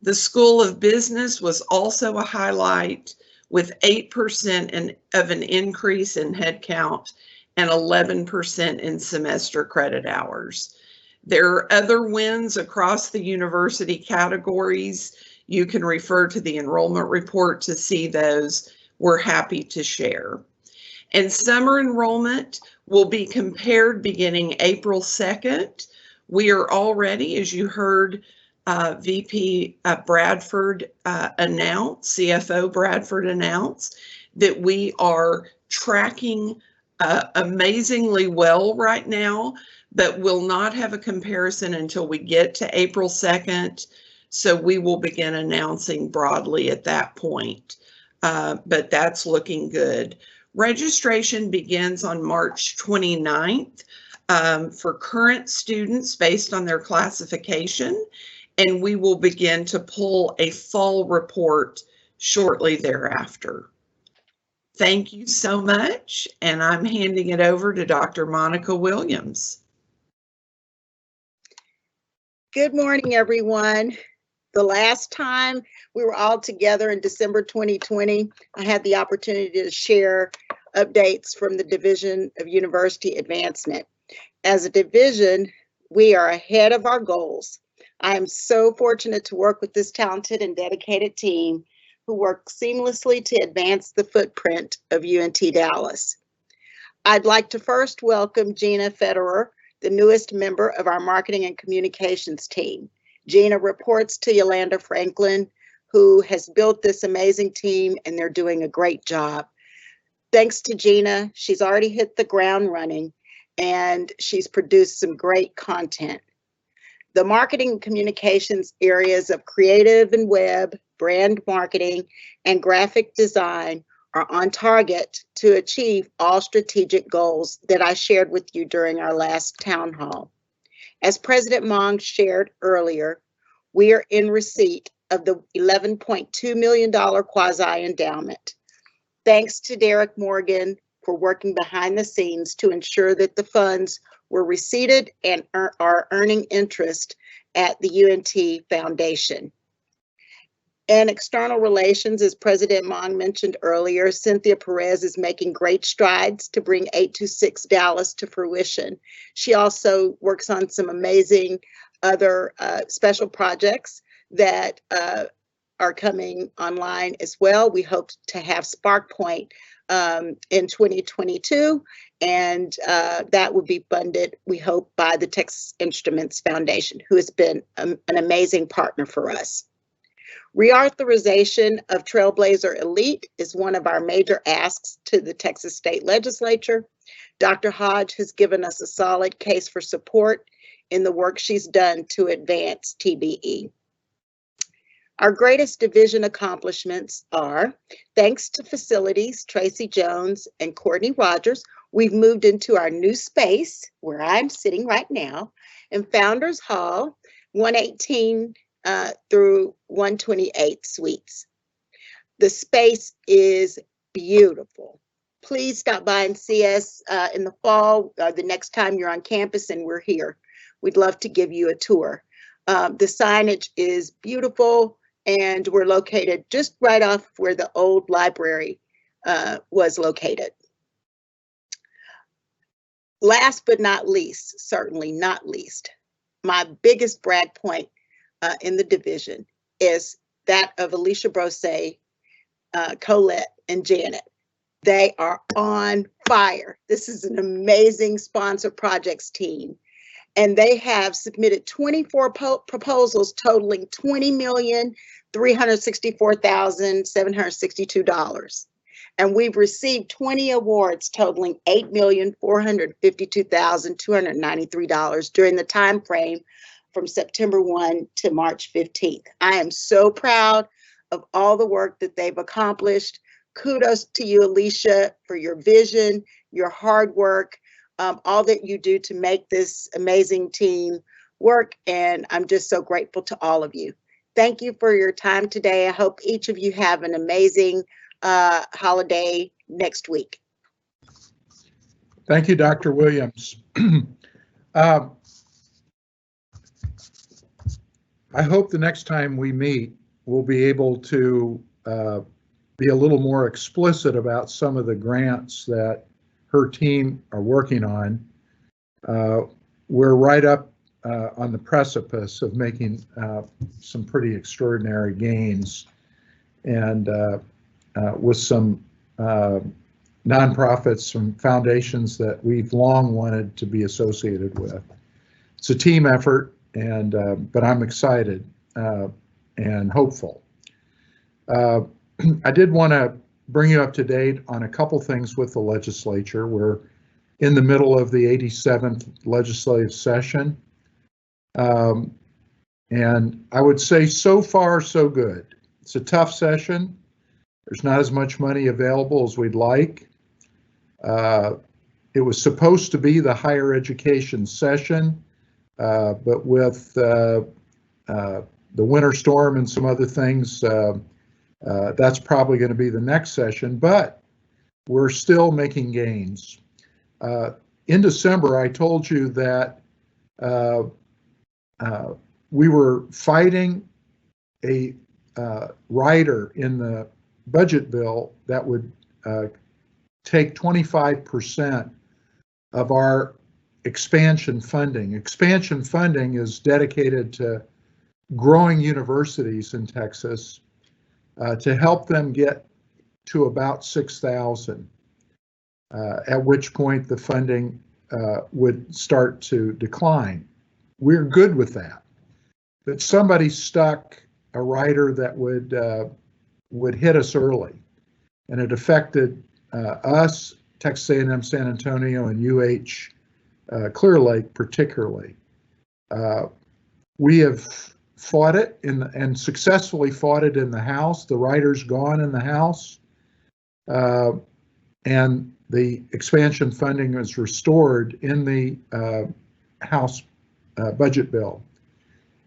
The School of Business was also a highlight with 8% of an increase in headcount and 11% in semester credit hours. There are other wins across the university categories. You can refer to the enrollment report to see those. We're happy to share. And summer enrollment will be compared beginning April 2nd. We are already, as you heard VP Bradford announce, CFO Bradford announce, that we are tracking amazingly well right now, but will not have a comparison until we get to April 2nd. So we will begin announcing broadly at that point, but that's looking good. Registration begins on March 29th for current students based on their classification, and we will begin to pull a fall report shortly thereafter. Thank you so much, and I'm handing it over to Dr. Monica Williams. Good morning, everyone. The last time we were all together in December 2020, I had the opportunity to share updates from the Division of University Advancement. As a division, we are ahead of our goals. I am so fortunate to work with this talented and dedicated team who work seamlessly to advance the footprint of UNT Dallas. I'd like to first welcome Gina Federer, the newest member of our marketing and communications team. Gina reports to Yolanda Franklin, who has built this amazing team, and they're doing a great job. Thanks to Gina, she's already hit the ground running, and she's produced some great content. The marketing and communications areas of creative and web, brand marketing, and graphic design are on target to achieve all strategic goals that I shared with you during our last town hall. As President Mong shared earlier, we are in receipt of the $11.2 million quasi-endowment. Thanks to Derek Morgan for working behind the scenes to ensure that the funds were receipted and are earning interest at the UNT Foundation. And external relations, as President Mong mentioned earlier, Cynthia Perez is making great strides to bring 826 Dallas to fruition. She also works on some amazing other special projects that are coming online as well. We hope to have Spark Point in 2022, and that will be funded, we hope, by the Texas Instruments Foundation, who has been an amazing partner for us. Reauthorization of Trailblazer Elite is one of our major asks to the Texas State Legislature. Dr. Hodge has given us a solid case for support in the work she's done to advance TBE. Our greatest division accomplishments are, thanks to facilities, Tracy Jones and Courtney Rogers, we've moved into our new space where I'm sitting right now in Founders Hall, 118 through 128 suites. The space is beautiful. Please stop by and see us in the fall, the next time you're on campus and we're here. We'd love to give you a tour. The signage is beautiful, and we're located just right off where the old library was located. Last but not least, certainly not least, my biggest brag point in the division is that of Alicia Brose Colette and Janet. They are on fire. This is an amazing sponsor projects team. And they have submitted 24 proposals totaling $20,364,762. And we've received 20 awards totaling $8,452,293 during the time frame from September 1 to March 15th. I am so proud of all the work that they've accomplished. Kudos to you, Alicia, for your vision, your hard work, all that you do to make this amazing team work. And I'm just so grateful to all of you. Thank you for your time today. I hope each of you have an amazing holiday next week. Thank you, Dr. Williams. I hope the next time we meet, we'll be able to be a little more explicit about some of the grants that her team are working on. We're right up on the precipice of making some pretty extraordinary gains, and with some nonprofits, some foundations that we've long wanted to be associated with. It's a team effort, and but I'm excited and hopeful. I did want to bring you up to date on a couple things with the legislature. We're in the middle of the 87th legislative session. And I would say so far, so good. It's a tough session. There's not as much money available as we'd like. It was supposed to be the higher education session, but with the winter storm and some other things, that's probably going to be the next session, but we're still making gains. In December, I told you that we were fighting a rider in the budget bill that would take 25% of our expansion funding. Expansion funding is dedicated to growing universities in Texas to help them get to about 6,000, at which point the funding would start to decline. We're good with that. But somebody stuck a rider that would hit us early, and it affected us, Texas A&M San Antonio, and UH Clear Lake particularly. We have fought it and successfully fought it in the House. The rider's gone in the House, and the expansion funding is restored in the House budget bill.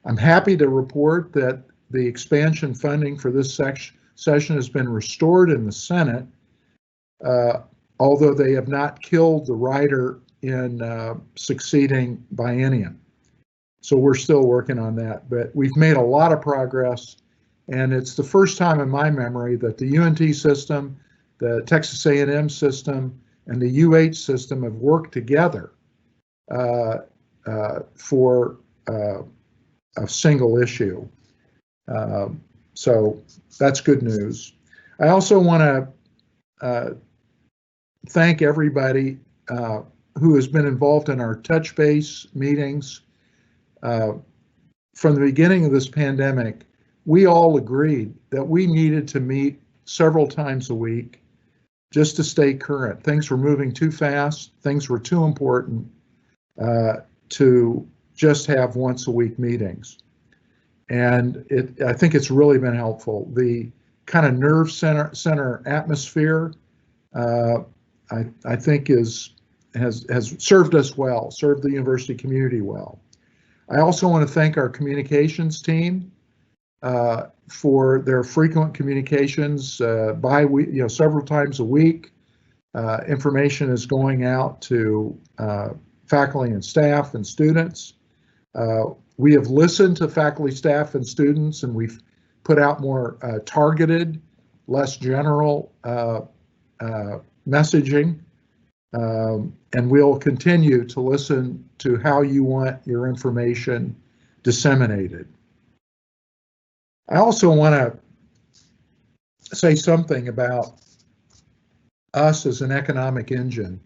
I'm happy to report that the expansion funding for this session has been restored in the Senate, although they have not killed the rider in succeeding biennium. So we're still working on that, but we've made a lot of progress, and it's the first time in my memory that the UNT system, the Texas A&M system, and the UH system have worked together for a single issue. So that's good news. I also want to thank everybody who has been involved in our touch base meetings. From the beginning of this pandemic, we all agreed that we needed to meet several times a week just to stay current. Things were moving too fast. Things were too important to just have once a week meetings. And I think it's really been helpful. The kind of nerve center atmosphere, I think has served us well, served the university community well. I also want to thank our communications team for their frequent communications several times a week. Information is going out to faculty and staff and students. We have listened to faculty, staff, and students, and we've put out more targeted, less general messaging. And we'll continue to listen to how you want your information disseminated. I also want to say something about us as an economic engine.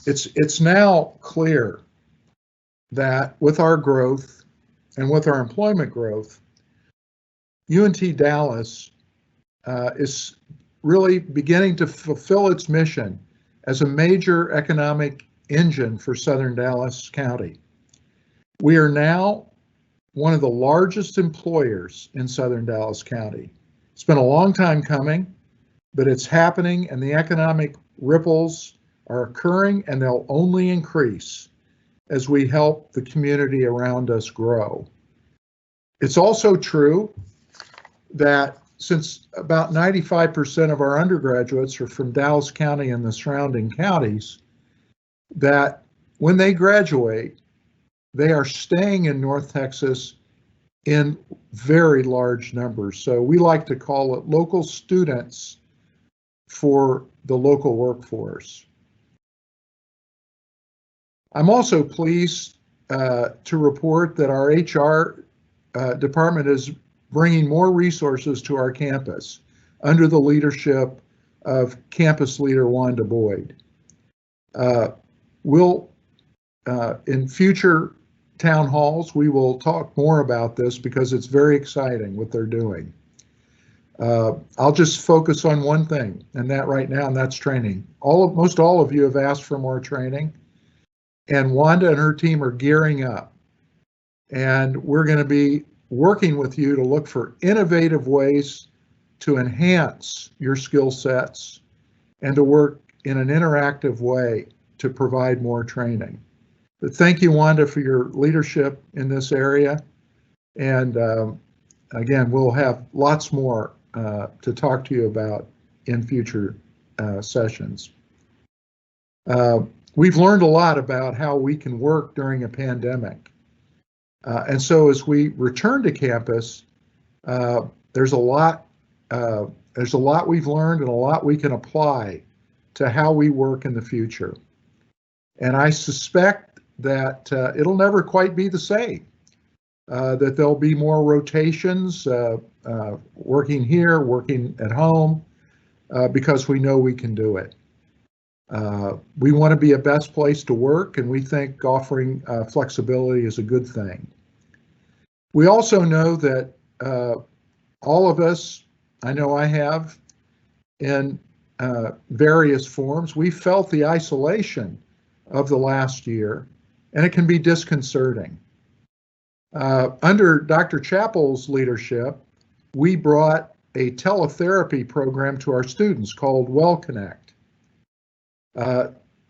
It's now clear that with our growth and with our employment growth, UNT Dallas is really beginning to fulfill its mission as a major economic engine for Southern Dallas County. We are now one of the largest employers in Southern Dallas County. It's been a long time coming, but it's happening, and the economic ripples are occurring, and they'll only increase as we help the community around us grow. It's also true that since about 95% of our undergraduates are from Dallas County and the surrounding counties, that when they graduate, they are staying in North Texas in very large numbers. So we like to call it local students for the local workforce. I'm also pleased to report that our HR department is bringing more resources to our campus under the leadership of campus leader Wanda Boyd. In future town halls, we will talk more about this because it's very exciting what they're doing. I'll just focus on one thing, and that right now, and that's training. Most all of you have asked for more training, and Wanda and her team are gearing up. And we're going to be working with you to look for innovative ways to enhance your skill sets and to work in an interactive way to provide more training. But thank you, Wanda, for your leadership in this area. And again, we'll have lots more to talk to you about in future sessions. We've learned a lot about how we can work during a pandemic. And so as we return to campus, there's a lot we've learned and a lot we can apply to how we work in the future. And I suspect that it'll never quite be the same, that there'll be more rotations, working here, working at home, because we know we can do it. We want to be a best place to work, and we think offering flexibility is a good thing. We also know that all of us, I know I have, in various forms, we felt the isolation of the last year, and it can be disconcerting. Under Dr. Chappell's leadership, we brought a teletherapy program to our students called WellConnect.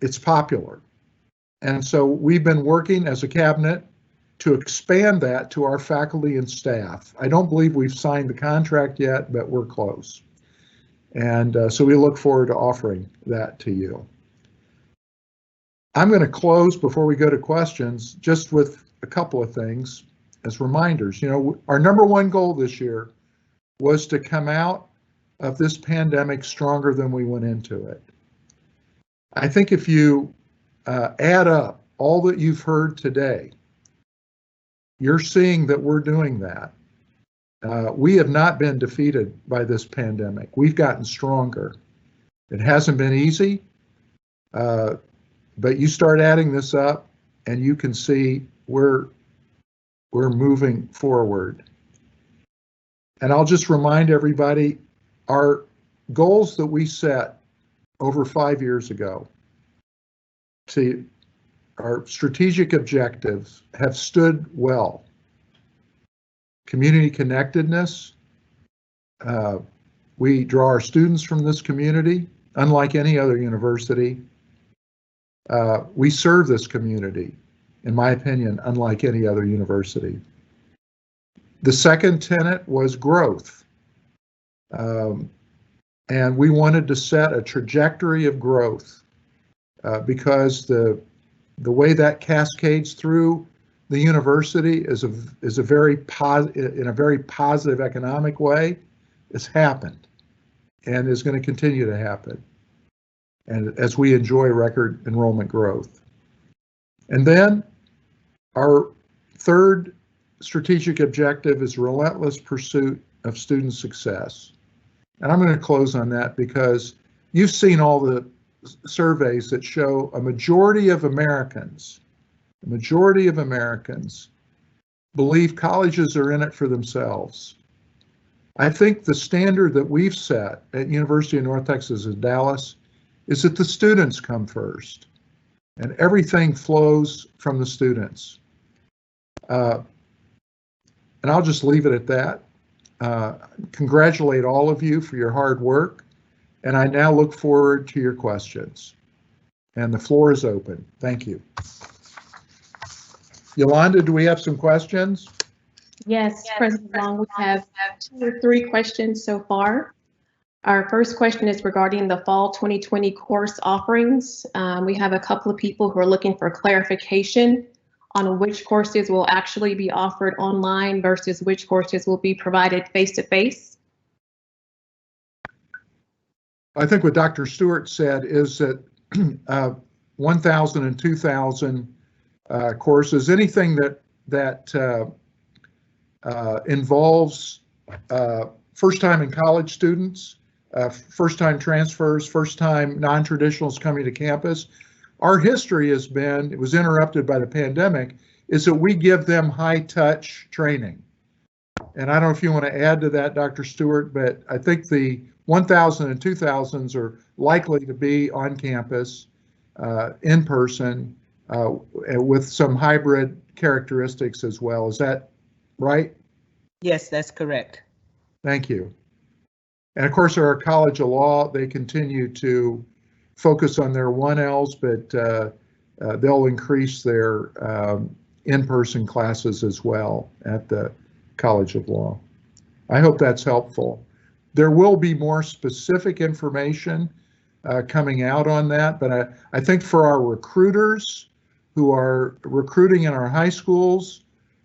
It's popular. And so we've been working as a cabinet to expand that to our faculty and staff. I don't believe we've signed the contract yet, but we're close. And so we look forward to offering that to you. I'm going to close before we go to questions just with a couple of things as reminders. You know, our number one goal this year was to come out of this pandemic stronger than we went into it. I think if you add up all that you've heard today, you're seeing that we're doing that. We have not been defeated by this pandemic. We've gotten stronger. It hasn't been easy, but you start adding this up and you can see we're moving forward. And I'll just remind everybody, our goals that we set over 5 years ago, to our strategic objectives, have stood well. Community connectedness, we draw our students from this community, unlike any other university. We serve this community, in my opinion, unlike any other university. The second tenet was growth. And we wanted to set a trajectory of growth because the way that cascades through the university is a very positive economic way. It's happened and is going to continue to happen, and as we enjoy record enrollment growth. And then our third strategic objective is relentless pursuit of student success. And I'm going to close on that because you've seen all the surveys that show a majority of Americans believe colleges are in it for themselves. I think the standard that we've set at University of North Texas at Dallas is that the students come first and everything flows from the students. And I'll just leave it at that. Congratulate all of you for your hard work, and I now look forward to your questions. And the floor is open. Thank you. Yolanda, do we have some questions? Yes, President Long, we have 2 or 3 questions so far. Our first question is regarding the fall 2020 course offerings. We have a couple of people who are looking for clarification on which courses will actually be offered online versus which courses will be provided face-to-face. I think what Dr. Stewart said is that 1,000 and 2,000 courses, anything that involves first-time in college students, first-time transfers, first-time non-traditionals coming to campus. Our history has been, it was interrupted by the pandemic, is that we give them high-touch training. And I don't know if you want to add to that, Dr. Stewart, but I think the 1,000 and 2,000s are likely to be on campus, in person, with some hybrid characteristics as well. Is that right? Yes, that's correct. Thank you. And of course, our College of Law, they continue to focus on their 1Ls, but they'll increase their in-person classes as well at the College of Law. I hope that's helpful. There will be more specific information coming out on that, but I think for our recruiters who are recruiting in our high schools,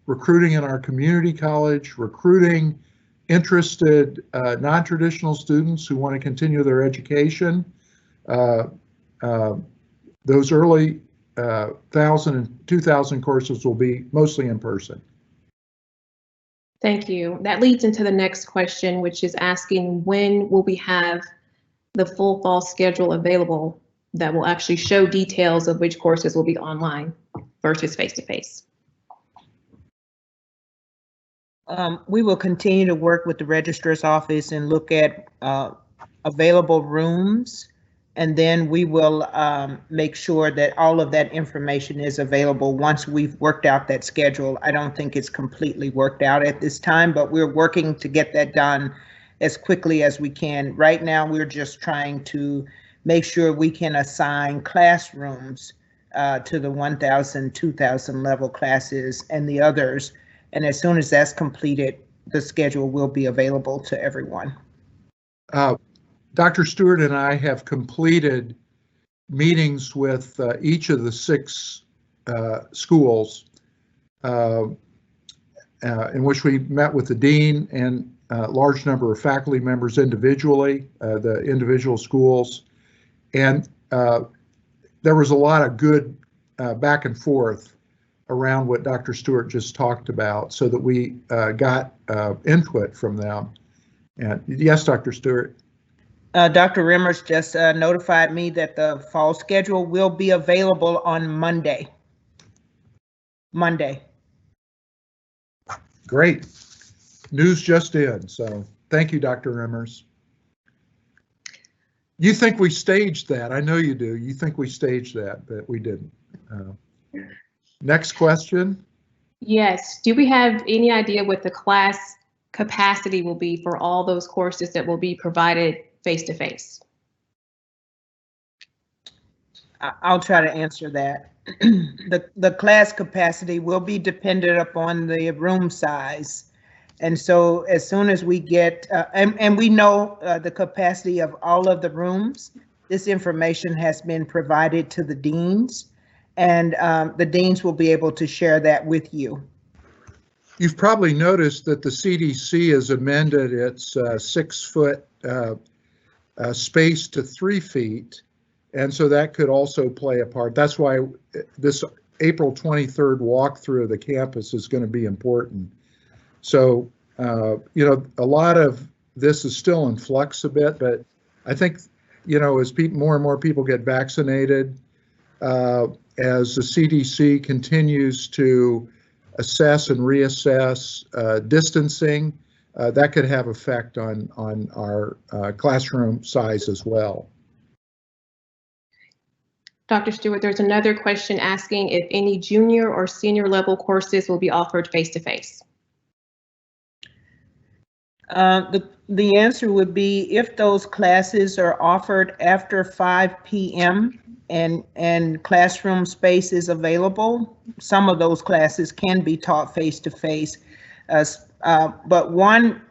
recruiting in our community college, recruiting interested non-traditional students who want to continue their education, those early 1,000 and 2,000 courses will be mostly in person. Thank you. That leads into the next question, which is asking when will we have the full fall schedule available that will actually show details of which courses will be online versus face-to-face? We will continue to work with the registrar's office and look at available rooms, and then we will make sure that all of that information is available once we've worked out that schedule. I don't think it's completely worked out at this time, but we're working to get that done as quickly as we can. Right now, we're just trying to make sure we can assign classrooms to the 1,000, 2,000 level classes and the others. And as soon as that's completed, the schedule will be available to everyone. Dr. Stewart and I have completed meetings with each of the 6 schools in which we met with the dean and a large number of faculty members individually, the individual schools. And there was a lot of good back and forth around what Dr. Stewart just talked about so that we got input from them. And yes, Dr. Stewart. Dr. Remmers just notified me that the fall schedule will be available on Monday. Great. News just in. So thank you, Dr. Remmers. You think we staged that. I know you do. You think we staged that, but we didn't. Next question. Yes. Do we have any idea what the class capacity will be for all those courses that will be provided face-to-face? I'll try to answer that. The class capacity will be dependent upon the room size. And so as soon as we get, and we know the capacity of all of the rooms, this information has been provided to the deans, and the deans will be able to share that with you. You've probably noticed that the CDC has amended its 6-foot space to 3 feet, and so that could also play a part. That's why this April 23rd walkthrough of the campus is going to be important. So, you know, a lot of this is still in flux a bit, but I think, you know, as more and more people get vaccinated, as the CDC continues to assess and reassess distancing, that could have effect on our classroom size as well. Dr. Stewart, there's another question asking if any junior or senior level courses will be offered face-to-face. The answer would be if those classes are offered after 5 p.m. and classroom space is available, some of those classes can be taught face-to-face. But one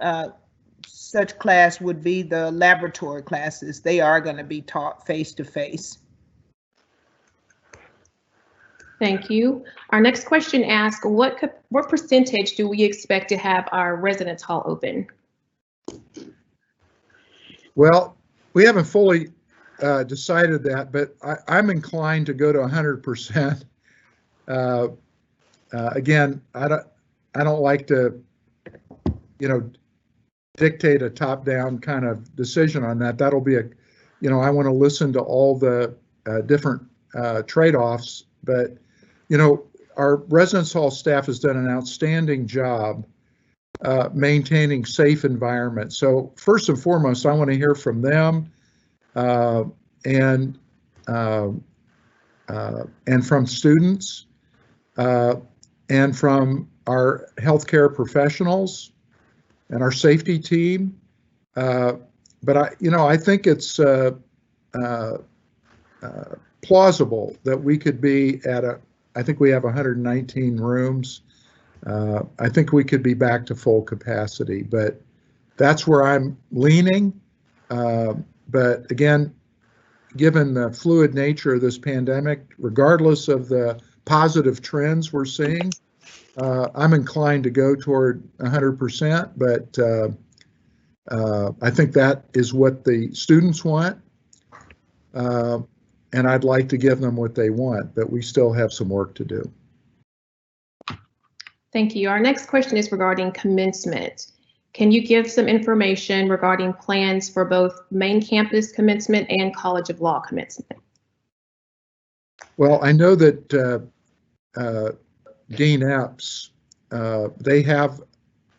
such class would be the laboratory classes. They are going to be taught face-to-face. Thank you. Our next question asks, what percentage do we expect to have our residence hall open? Well, we haven't fully decided that, but I'm inclined to go to 100%. Again, I don't like to, you know, dictate a top-down kind of decision on that. That'll be you know, I want to listen to all the different trade-offs, but you know, our residence hall staff has done an outstanding job maintaining safe environments. So first and foremost, I want to hear from them and from students and from our healthcare professionals and our safety team. But I think it's plausible that we could be at I think we have 119 rooms. I think we could be back to full capacity, but that's where I'm leaning. But again, given the fluid nature of this pandemic, regardless of the positive trends we're seeing, I'm inclined to go toward 100%, but I think that is what the students want. And I'd like to give them what they want, but we still have some work to do. Thank you. Our next question is regarding commencement. Can you give some information regarding plans for both main campus commencement and College of Law commencement? Well, I know that Dean Epps, they have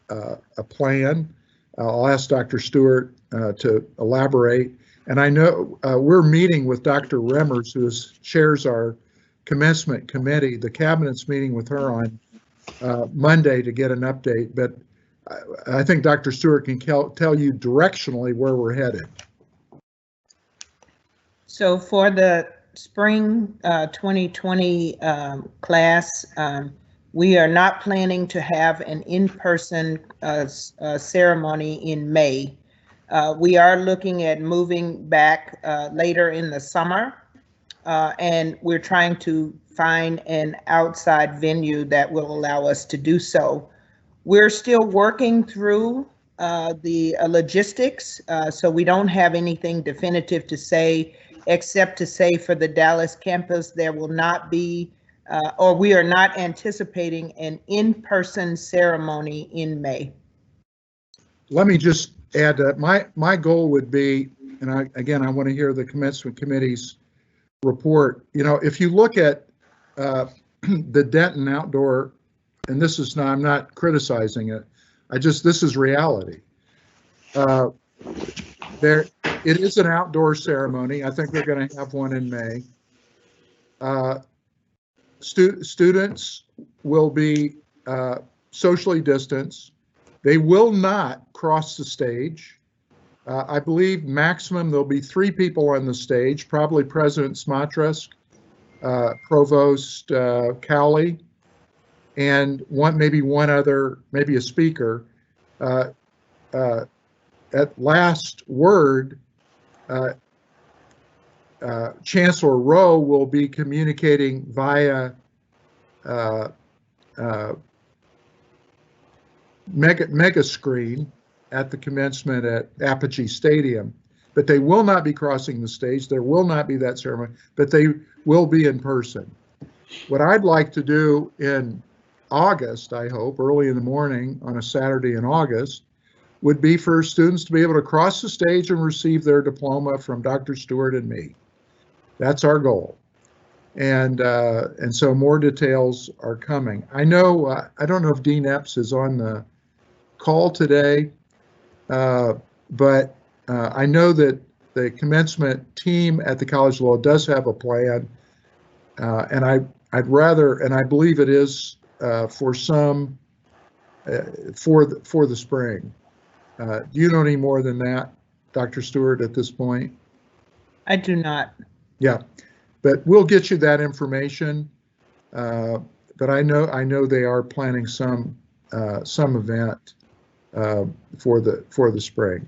a plan. I'll ask Dr. Stewart to elaborate. And I know we're meeting with Dr. Remmers, who chairs our commencement committee. The cabinet's meeting with her on Monday to get an update. But I think Dr. Stewart can tell you directionally where we're headed. So for the spring 2020 class, we are not planning to have an in-person ceremony in May. We are looking at moving back later in the summer, and we're trying to find an outside venue that will allow us to do so. We're still working through the logistics, so we don't have anything definitive to say, except to say for the Dallas campus, there will not be, or we are not anticipating an in-person ceremony in May. Let me just add that my goal would be, and I want to hear the commencement committee's report. You know, if you look at the Denton outdoor, and this is not, I'm not criticizing it. This is reality. It is an outdoor ceremony. I think we're going to have one in May. Students will be socially distanced. They will not cross the stage. I believe maximum there'll be 3 people on the stage, probably President Smatras, Provost Cowley, and maybe one other, maybe a speaker. At last word, Chancellor Rowe will be communicating via mega screen at the commencement at Apogee Stadium, but they will not be crossing the stage. There will not be that ceremony, but they will be in person. What I'd like to do in August, I hope, early in the morning on a Saturday in August, would be for students to be able to cross the stage and receive their diploma from Dr. Stewart and me. That's our goal. And so more details are coming. I know, I don't know if Dean Epps is on the call today, but I know that the commencement team at the College of Law does have a plan, and I'd rather, and I believe it is for some, for the spring. Do you know any more than that, Dr. Stewart, at this point? I do not. Yeah, but we'll get you that information. But I know they are planning some event for the spring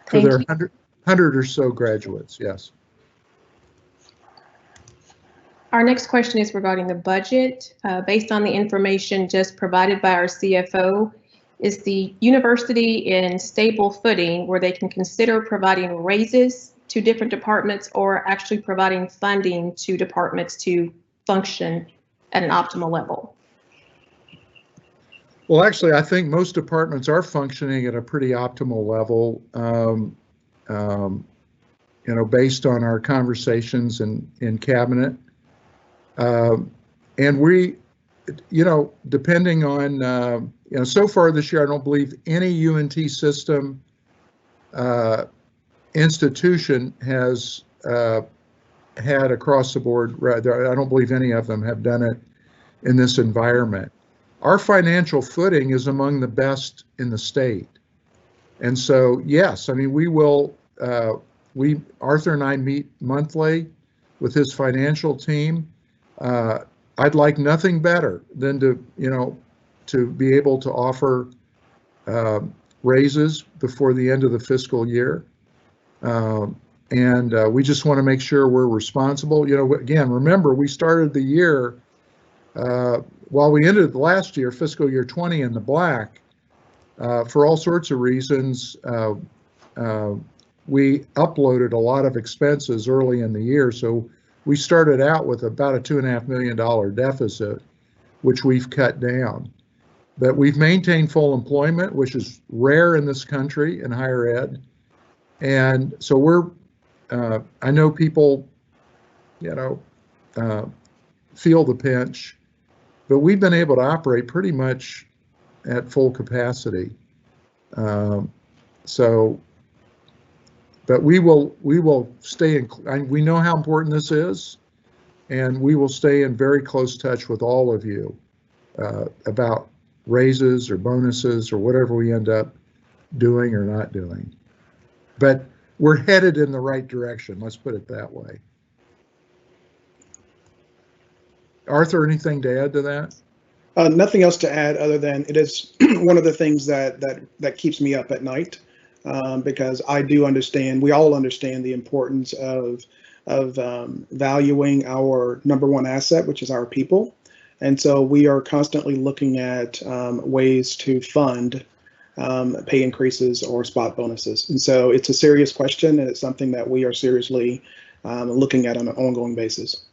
for their 100 or so graduates. Yes. Our next question is regarding the budget. Based on the information just provided by our CFO, is the university in stable footing where they can consider providing raises to different departments or actually providing funding to departments to function at an optimal level? Well, actually, I think most departments are functioning at a pretty optimal level, based on our conversations in cabinet. And we, depending on, so far this year, I don't believe any UNT system institution has had across the board. I don't believe any of them have done it in this environment. Our financial footing is among the best in the state. And so, yes, I mean, we will, Arthur and I meet monthly with his financial team. I'd like nothing better than to be able to offer raises before the end of the fiscal year. And we just want to make sure we're responsible. Again, remember, we started the year, while we ended the last year, fiscal year 20, in the black, for all sorts of reasons. We uploaded a lot of expenses early in the year, so we started out with about a $2.5 million deficit, which we've cut down. But we've maintained full employment, which is rare in this country in higher ed. And so we're, I know people, feel the pinch, but we've been able to operate pretty much at full capacity. But we will stay in, we know how important this is, and we will stay in very close touch with all of you about raises or bonuses or whatever we end up doing or not doing. But we're headed in the right direction, let's put it that way. Arthur, anything to add to that? Nothing else to add other than it is one of the things that keeps me up at night, because I do understand, we all understand the importance of valuing our number one asset, which is our people. And so we are constantly looking at ways to fund pay increases or spot bonuses. And so it's a serious question, and it's something that we are seriously looking at on an ongoing basis.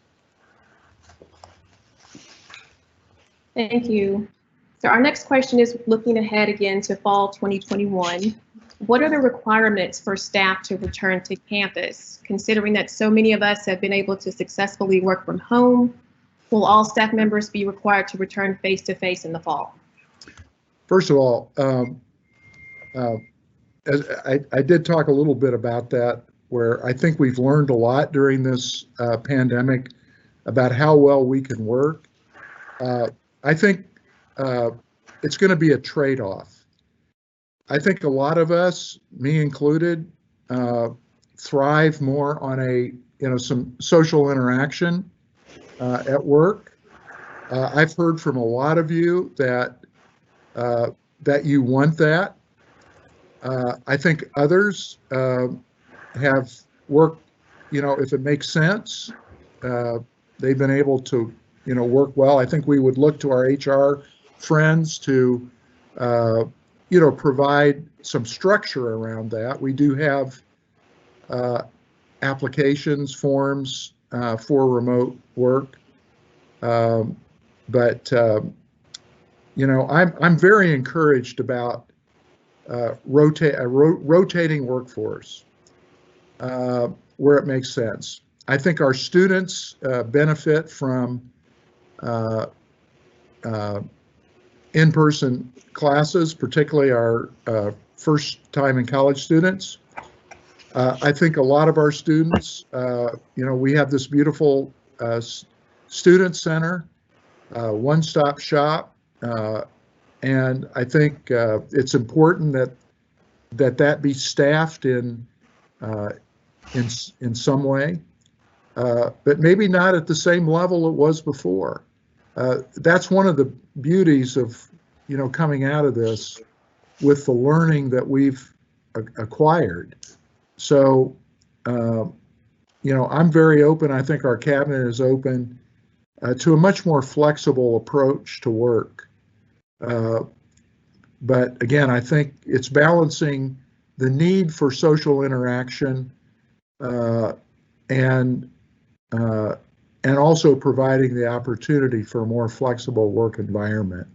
Thank you. So our next question is looking ahead again to fall 2021. What are the requirements for staff to return to campus, considering that so many of us have been able to successfully work from home? Will all staff members be required to return face-to-face in the fall? First of all, as I did talk a little bit about that, where I think we've learned a lot during this pandemic about how well we can work. I think it's going to be a trade-off. I think a lot of us, me included, thrive more on some social interaction at work. I've heard from a lot of you that you want that. I think others have worked, if it makes sense, they've been able to work well. I think we would look to our HR friends to, provide some structure around that. We do have applications, forms for remote work, but you know, I'm very encouraged about rotating workforce where it makes sense. I think our students benefit from in-person classes, particularly our first time in college students. I think a lot of our students, you know, we have this beautiful student center, one-stop shop, and I think it's important that be staffed in some way, but maybe not at the same level it was before. That's one of the beauties of, you know, coming out of this with the learning that we've acquired. So, you know, I'm very open. I think our cabinet is open to a much more flexible approach to work. But again, I think it's balancing the need for social interaction and also providing the opportunity for a more flexible work environment.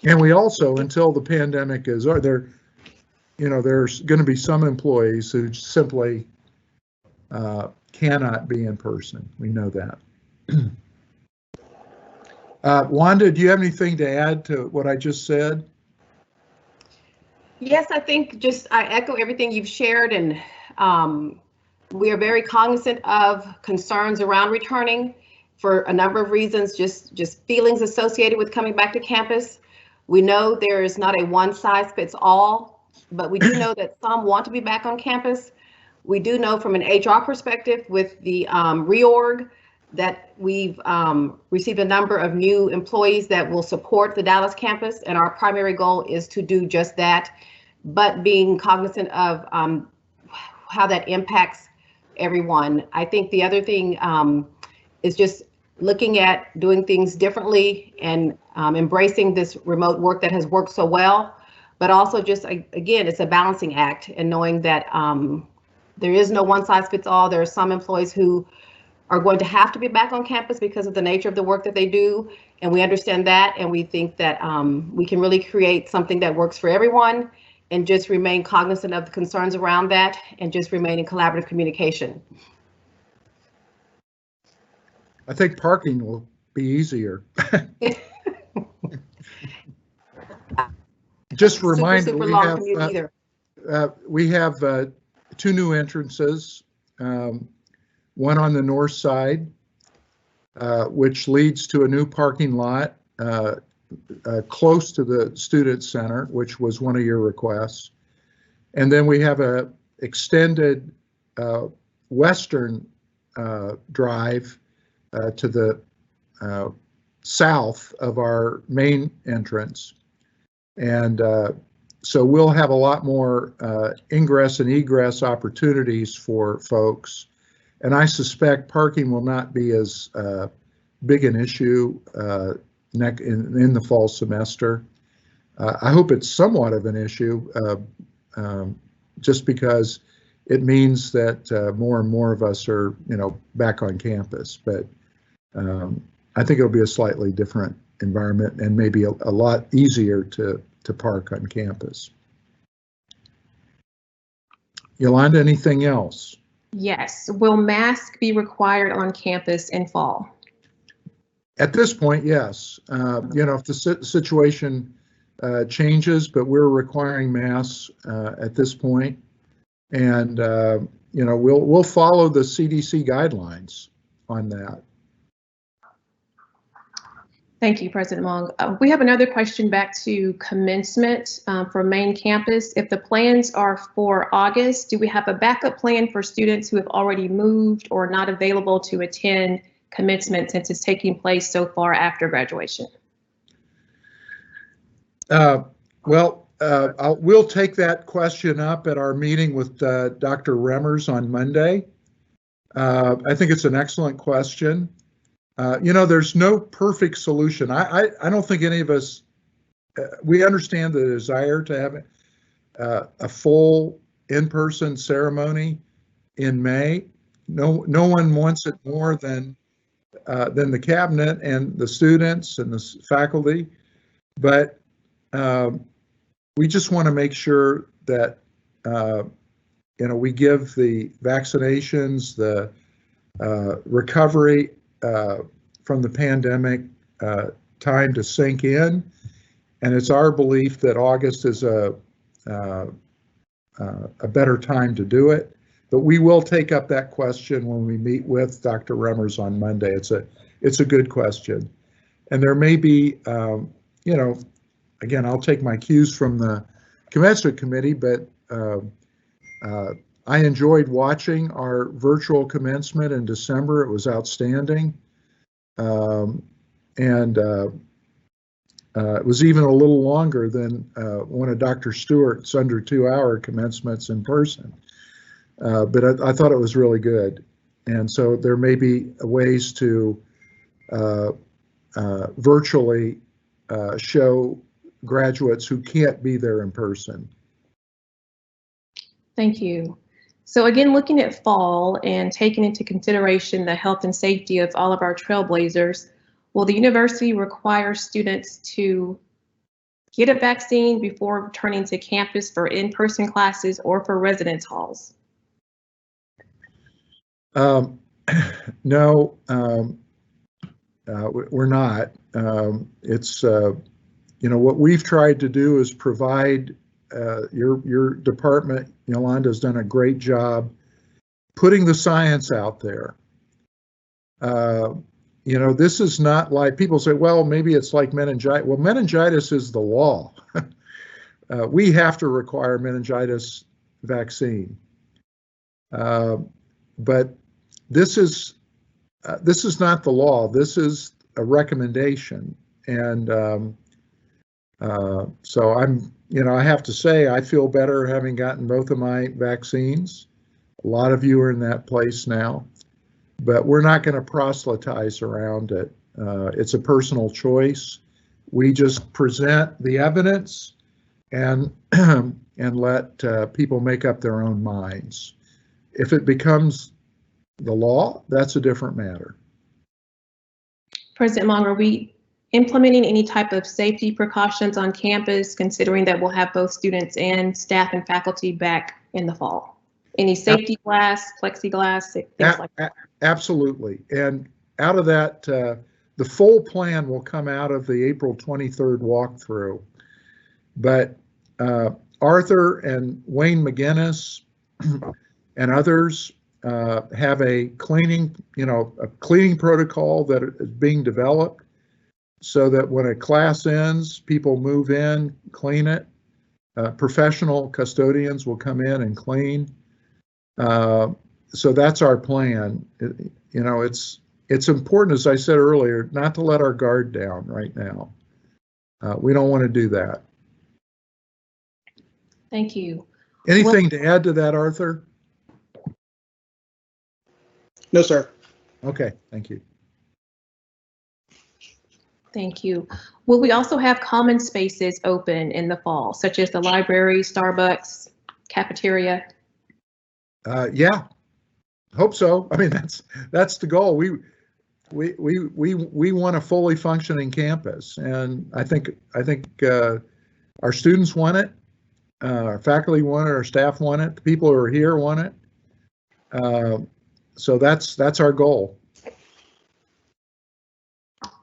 And we also, until the pandemic is, you know, there's going to be some employees who simply cannot be in person. We know that. Wanda, do you have anything to add to what I just said? Yes, I think I echo everything you've shared, and we are very cognizant of concerns around returning for a number of reasons, just feelings associated with coming back to campus. We know there is not a one size fits all, but we do know that some want to be back on campus. We do know from an HR perspective with the reorg that we've received a number of new employees that will support the Dallas campus, and our primary goal is to do just that, but being cognizant of how that impacts everyone. I think the other thing is just looking at doing things differently and embracing this remote work that has worked so well, but also just, again, it's a balancing act, and knowing that there is no one size fits all. There are some employees who are going to have to be back on campus because of the nature of the work that they do, and we understand that, and we think that we can really create something that works for everyone, and just remain cognizant of the concerns around that, and just remain in collaborative communication. I think parking will be easier. Just a reminder, we have 2 new entrances, one on the north side, which leads to a new parking lot close to the student center, which was one of your requests. And then we have a extended western drive to the south of our main entrance. And so we'll have a lot more ingress and egress opportunities for folks. And I suspect parking will not be as big an issue in the fall semester. I hope it's somewhat of an issue just because it means that more and more of us are, you know, back on campus. But I think it'll be a slightly different environment and maybe a lot easier to park on campus. Yolanda, anything else? Yes. Will masks be required on campus in fall? At this point, yes. You know, if the situation changes, but we're requiring masks at this point, and you know, we'll follow the CDC guidelines on that. Thank you, President Long. We have another question back to commencement for main campus. If the plans are for August, do we have a backup plan for students who have already moved or not available to attend commencement since it's taking place so far after graduation? We'll take that question up at our meeting with Dr. Remmers on Monday. I think it's an excellent question. You know, there's no perfect solution. I don't think any of us, we understand the desire to have a full in-person ceremony in May. No one wants it more than than the cabinet and the students and the faculty, but we just want to make sure that we give the vaccinations, the recovery from the pandemic time to sink in, and it's our belief that August is a better time to do it. But we will take up that question when we meet with Dr. Remmers on Monday. It's a good question, and there may be, again, I'll take my cues from the commencement committee, but I enjoyed watching our virtual commencement in December. It was outstanding, and it was even a little longer than one of Dr. Stewart's under 2-hour commencements in person. But I thought it was really good. And so there may be ways to virtually show graduates who can't be there in person. Thank you. So again, looking at fall and taking into consideration the health and safety of all of our trailblazers, will the university require students to get a vaccine before returning to campus for in-person classes or for residence halls? No, we're not. It's, what we've tried to do is provide, your department, Yolanda, has done a great job putting the science out there. This is not like, people say, well, maybe it's like meningitis. Well, meningitis is the law. We have to require meningitis vaccine. But this is not the law. This is a recommendation, and so I have to say I feel better having gotten both of my vaccines. A lot of you are in that place now, but we're not going to proselytize around it. It's a personal choice. We just present the evidence and let people make up their own minds. If it becomes the law, that's a different matter. President Long, are we implementing any type of safety precautions on campus, considering that we'll have both students and staff and faculty back in the fall? Any safety glass, plexiglass, things like that? Absolutely. And out of that, the full plan will come out of the April 23rd walkthrough. But Arthur and Wayne McGinnis and others have a cleaning protocol that is being developed so that when a class ends, people move in, clean it. Professional custodians will come in and clean. So that's our plan. It's important, as I said earlier, not to let our guard down right now. We don't want to do that. Thank you. Anything to add to that, Arthur? No, sir. Okay, thank you. Thank you. Will we also have common spaces open in the fall, such as the library, Starbucks, cafeteria? Yeah, hope so. I mean, that's the goal. We want a fully functioning campus, and I think our students want it, our faculty want it, our staff want it, the people who are here want it. So that's our goal.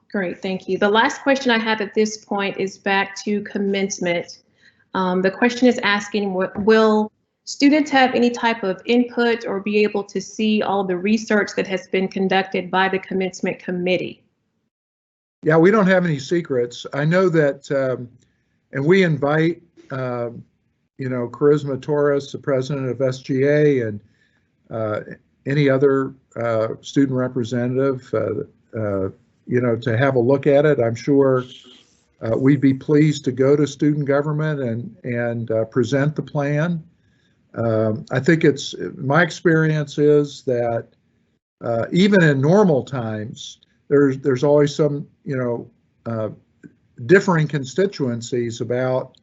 Great, thank you. The last question I have at this point is back to commencement. The question is asking, will students have any type of input or be able to see all the research that has been conducted by the commencement committee? Yeah, we don't have any secrets. I know that, and we invite, Charisma Torres, the president of SGA, and any other student representative, to have a look at it. I'm sure we'd be pleased to go to student government and present the plan. I think my experience is that even in normal times, there's always some, differing constituencies about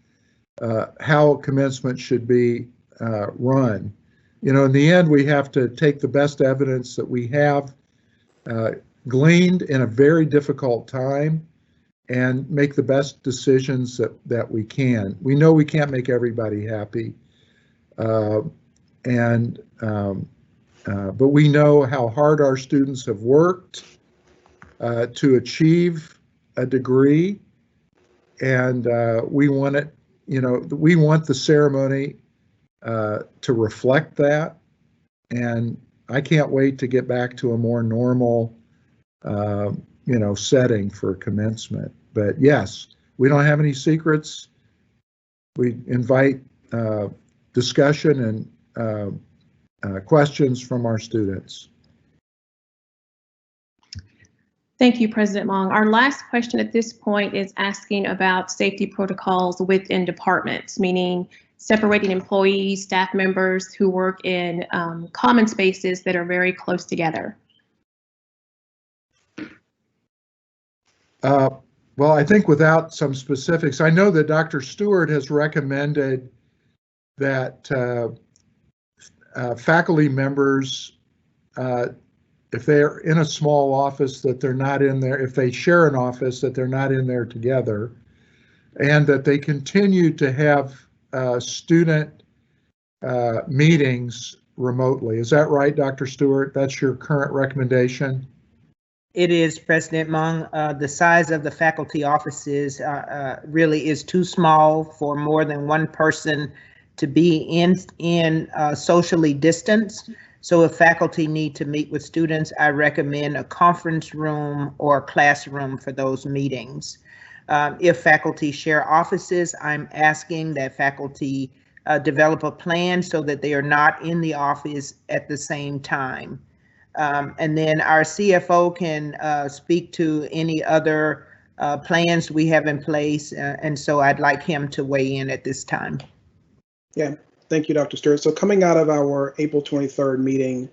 how commencement should be run. In the end, we have to take the best evidence that we have, gleaned in a very difficult time and make the best decisions that we can. We know we can't make everybody happy, but we know how hard our students have worked to achieve a degree, and we want it, we want the ceremony to reflect that. And I can't wait to get back to a more normal, setting for commencement. But yes, we don't have any secrets. We invite discussion and questions from our students. Thank you, President Long. Our last question at this point is asking about safety protocols within departments, meaning separating employees, staff members who work in common spaces that are very close together. Well, I think without some specifics, I know that Dr. Stewart has recommended that faculty members, if they're in a small office, that they're not in there, if they share an office, that they're not in there together, and that they continue to have student meetings remotely. Is that right, Dr. Stewart? That's your current recommendation? It is, President Mung. The size of the faculty offices really is too small for more than one person to be in socially distanced. So if faculty need to meet with students, I recommend a conference room or classroom for those meetings. If faculty share offices, I'm asking that faculty develop a plan so that they are not in the office at the same time. And then our CFO can speak to any other plans we have in place, and so I'd like him to weigh in at this time. Yeah, thank you, Dr. Stewart. So coming out of our April 23rd meeting,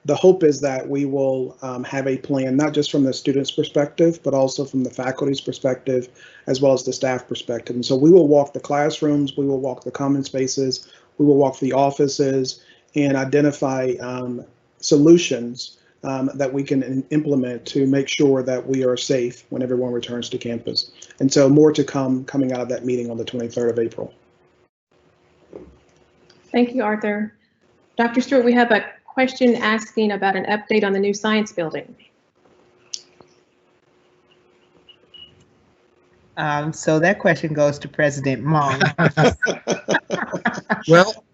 the hope is that we will have a plan, not just from the students' perspective, but also from the faculty's perspective, as well as the staff perspective. And so we will walk the classrooms, we will walk the common spaces, we will walk the offices, and identify solutions that we can implement to make sure that we are safe when everyone returns to campus. And so more to come coming out of that meeting on the 23rd of April. Thank you, Arthur. Dr. Stewart, we have a question asking about an update on the new science building. So that question goes to President Mung. Well,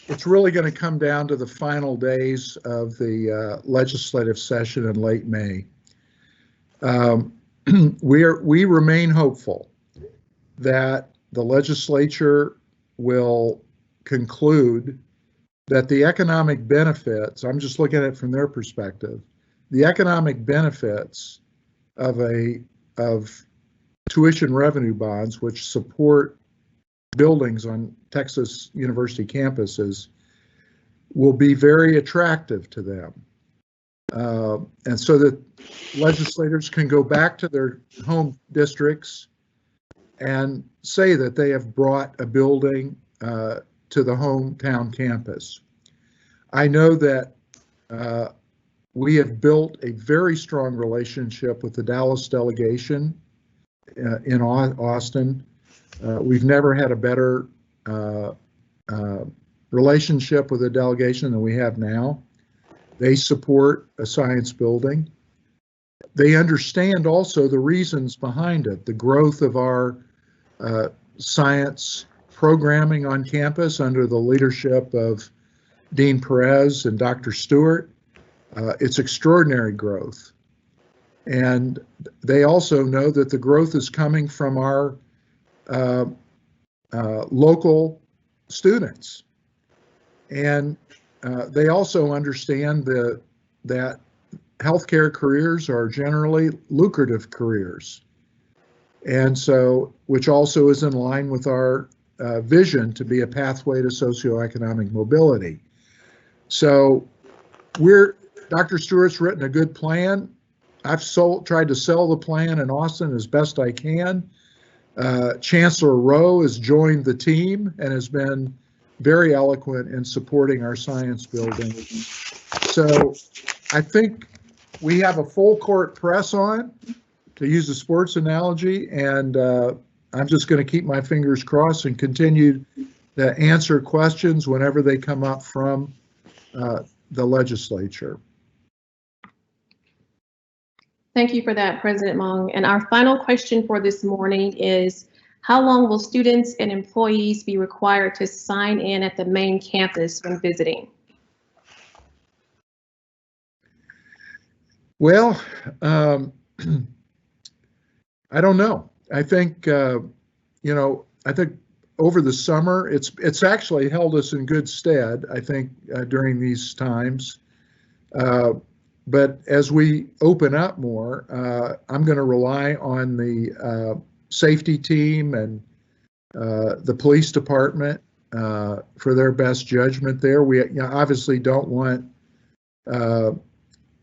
it's really going to come down to the final days of the legislative session in late May. We remain hopeful that the legislature will conclude that the economic benefits, I'm just looking at it from their perspective, the economic benefits of tuition revenue bonds, which support buildings on Texas University campuses, will be very attractive to them. And so that legislators can go back to their home districts and say that they have brought a building to the hometown campus. I know that we have built a very strong relationship with the Dallas delegation in Austin. We've never had a better relationship with the delegation than we have now. They support a science building. They understand also the reasons behind it, the growth of our science programming on campus under the leadership of Dean Perez and Dr. Stewart. It's extraordinary growth. And they also know that the growth is coming from our local students. And they also understand that healthcare careers are generally lucrative careers. And so, which also is in line with our vision to be a pathway to socioeconomic mobility. So Dr. Stewart's written a good plan. I've tried to sell the plan in Austin as best I can. Chancellor Rowe has joined the team and has been very eloquent in supporting our science building. So I think we have a full court press on, to use a sports analogy, and I'm just going to keep my fingers crossed and continue to answer questions whenever they come up from the legislature. Thank you for that, President Mong. And our final question for this morning is, how long will students and employees be required to sign in at the main campus when visiting? Well, I don't know. I think, I think over the summer, it's actually held us in good stead, I think, during these times. But as we open up more, I'm going to rely on the safety team and the police department for their best judgment there. We obviously don't want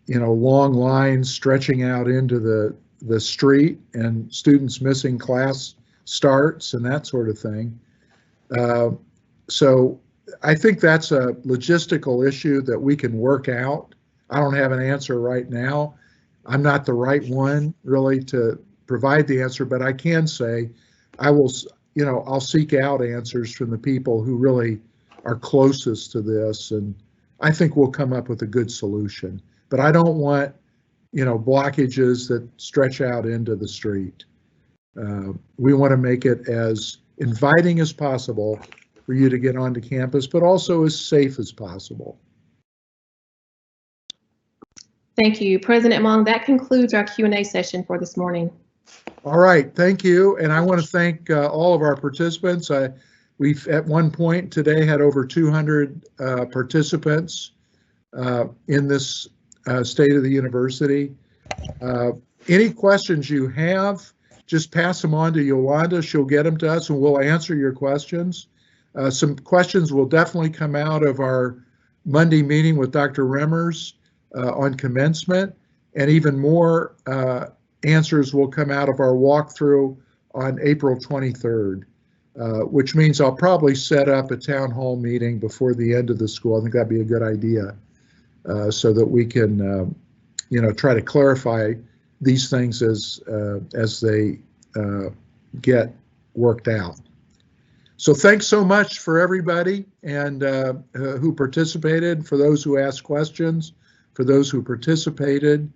long lines stretching out into the street and students missing class starts and that sort of thing. So I think that's a logistical issue that we can work out. I don't have an answer right now. I'm not the right one really to provide the answer, but I can say I'll seek out answers from the people who really are closest to this, and I think we'll come up with a good solution. But I don't want, blockages that stretch out into the street. We want to make it as inviting as possible for you to get onto campus, but also as safe as possible. Thank you, President Mong. That concludes our Q&A session for this morning. All right, thank you. And I want to thank all of our participants. We've at one point today had over 200 participants in this State of the University. Any questions you have, just pass them on to Yolanda. She'll get them to us and we'll answer your questions. Some questions will definitely come out of our Monday meeting with Dr. Remmers on commencement, and even more answers will come out of our walkthrough on April 23rd, which means I'll probably set up a town hall meeting before the end of the school. I think that'd be a good idea, so that we can, try to clarify these things as they get worked out. So thanks so much for everybody and who participated, for those who asked questions, for those who participated,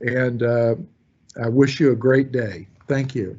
and I wish you a great day. Thank you.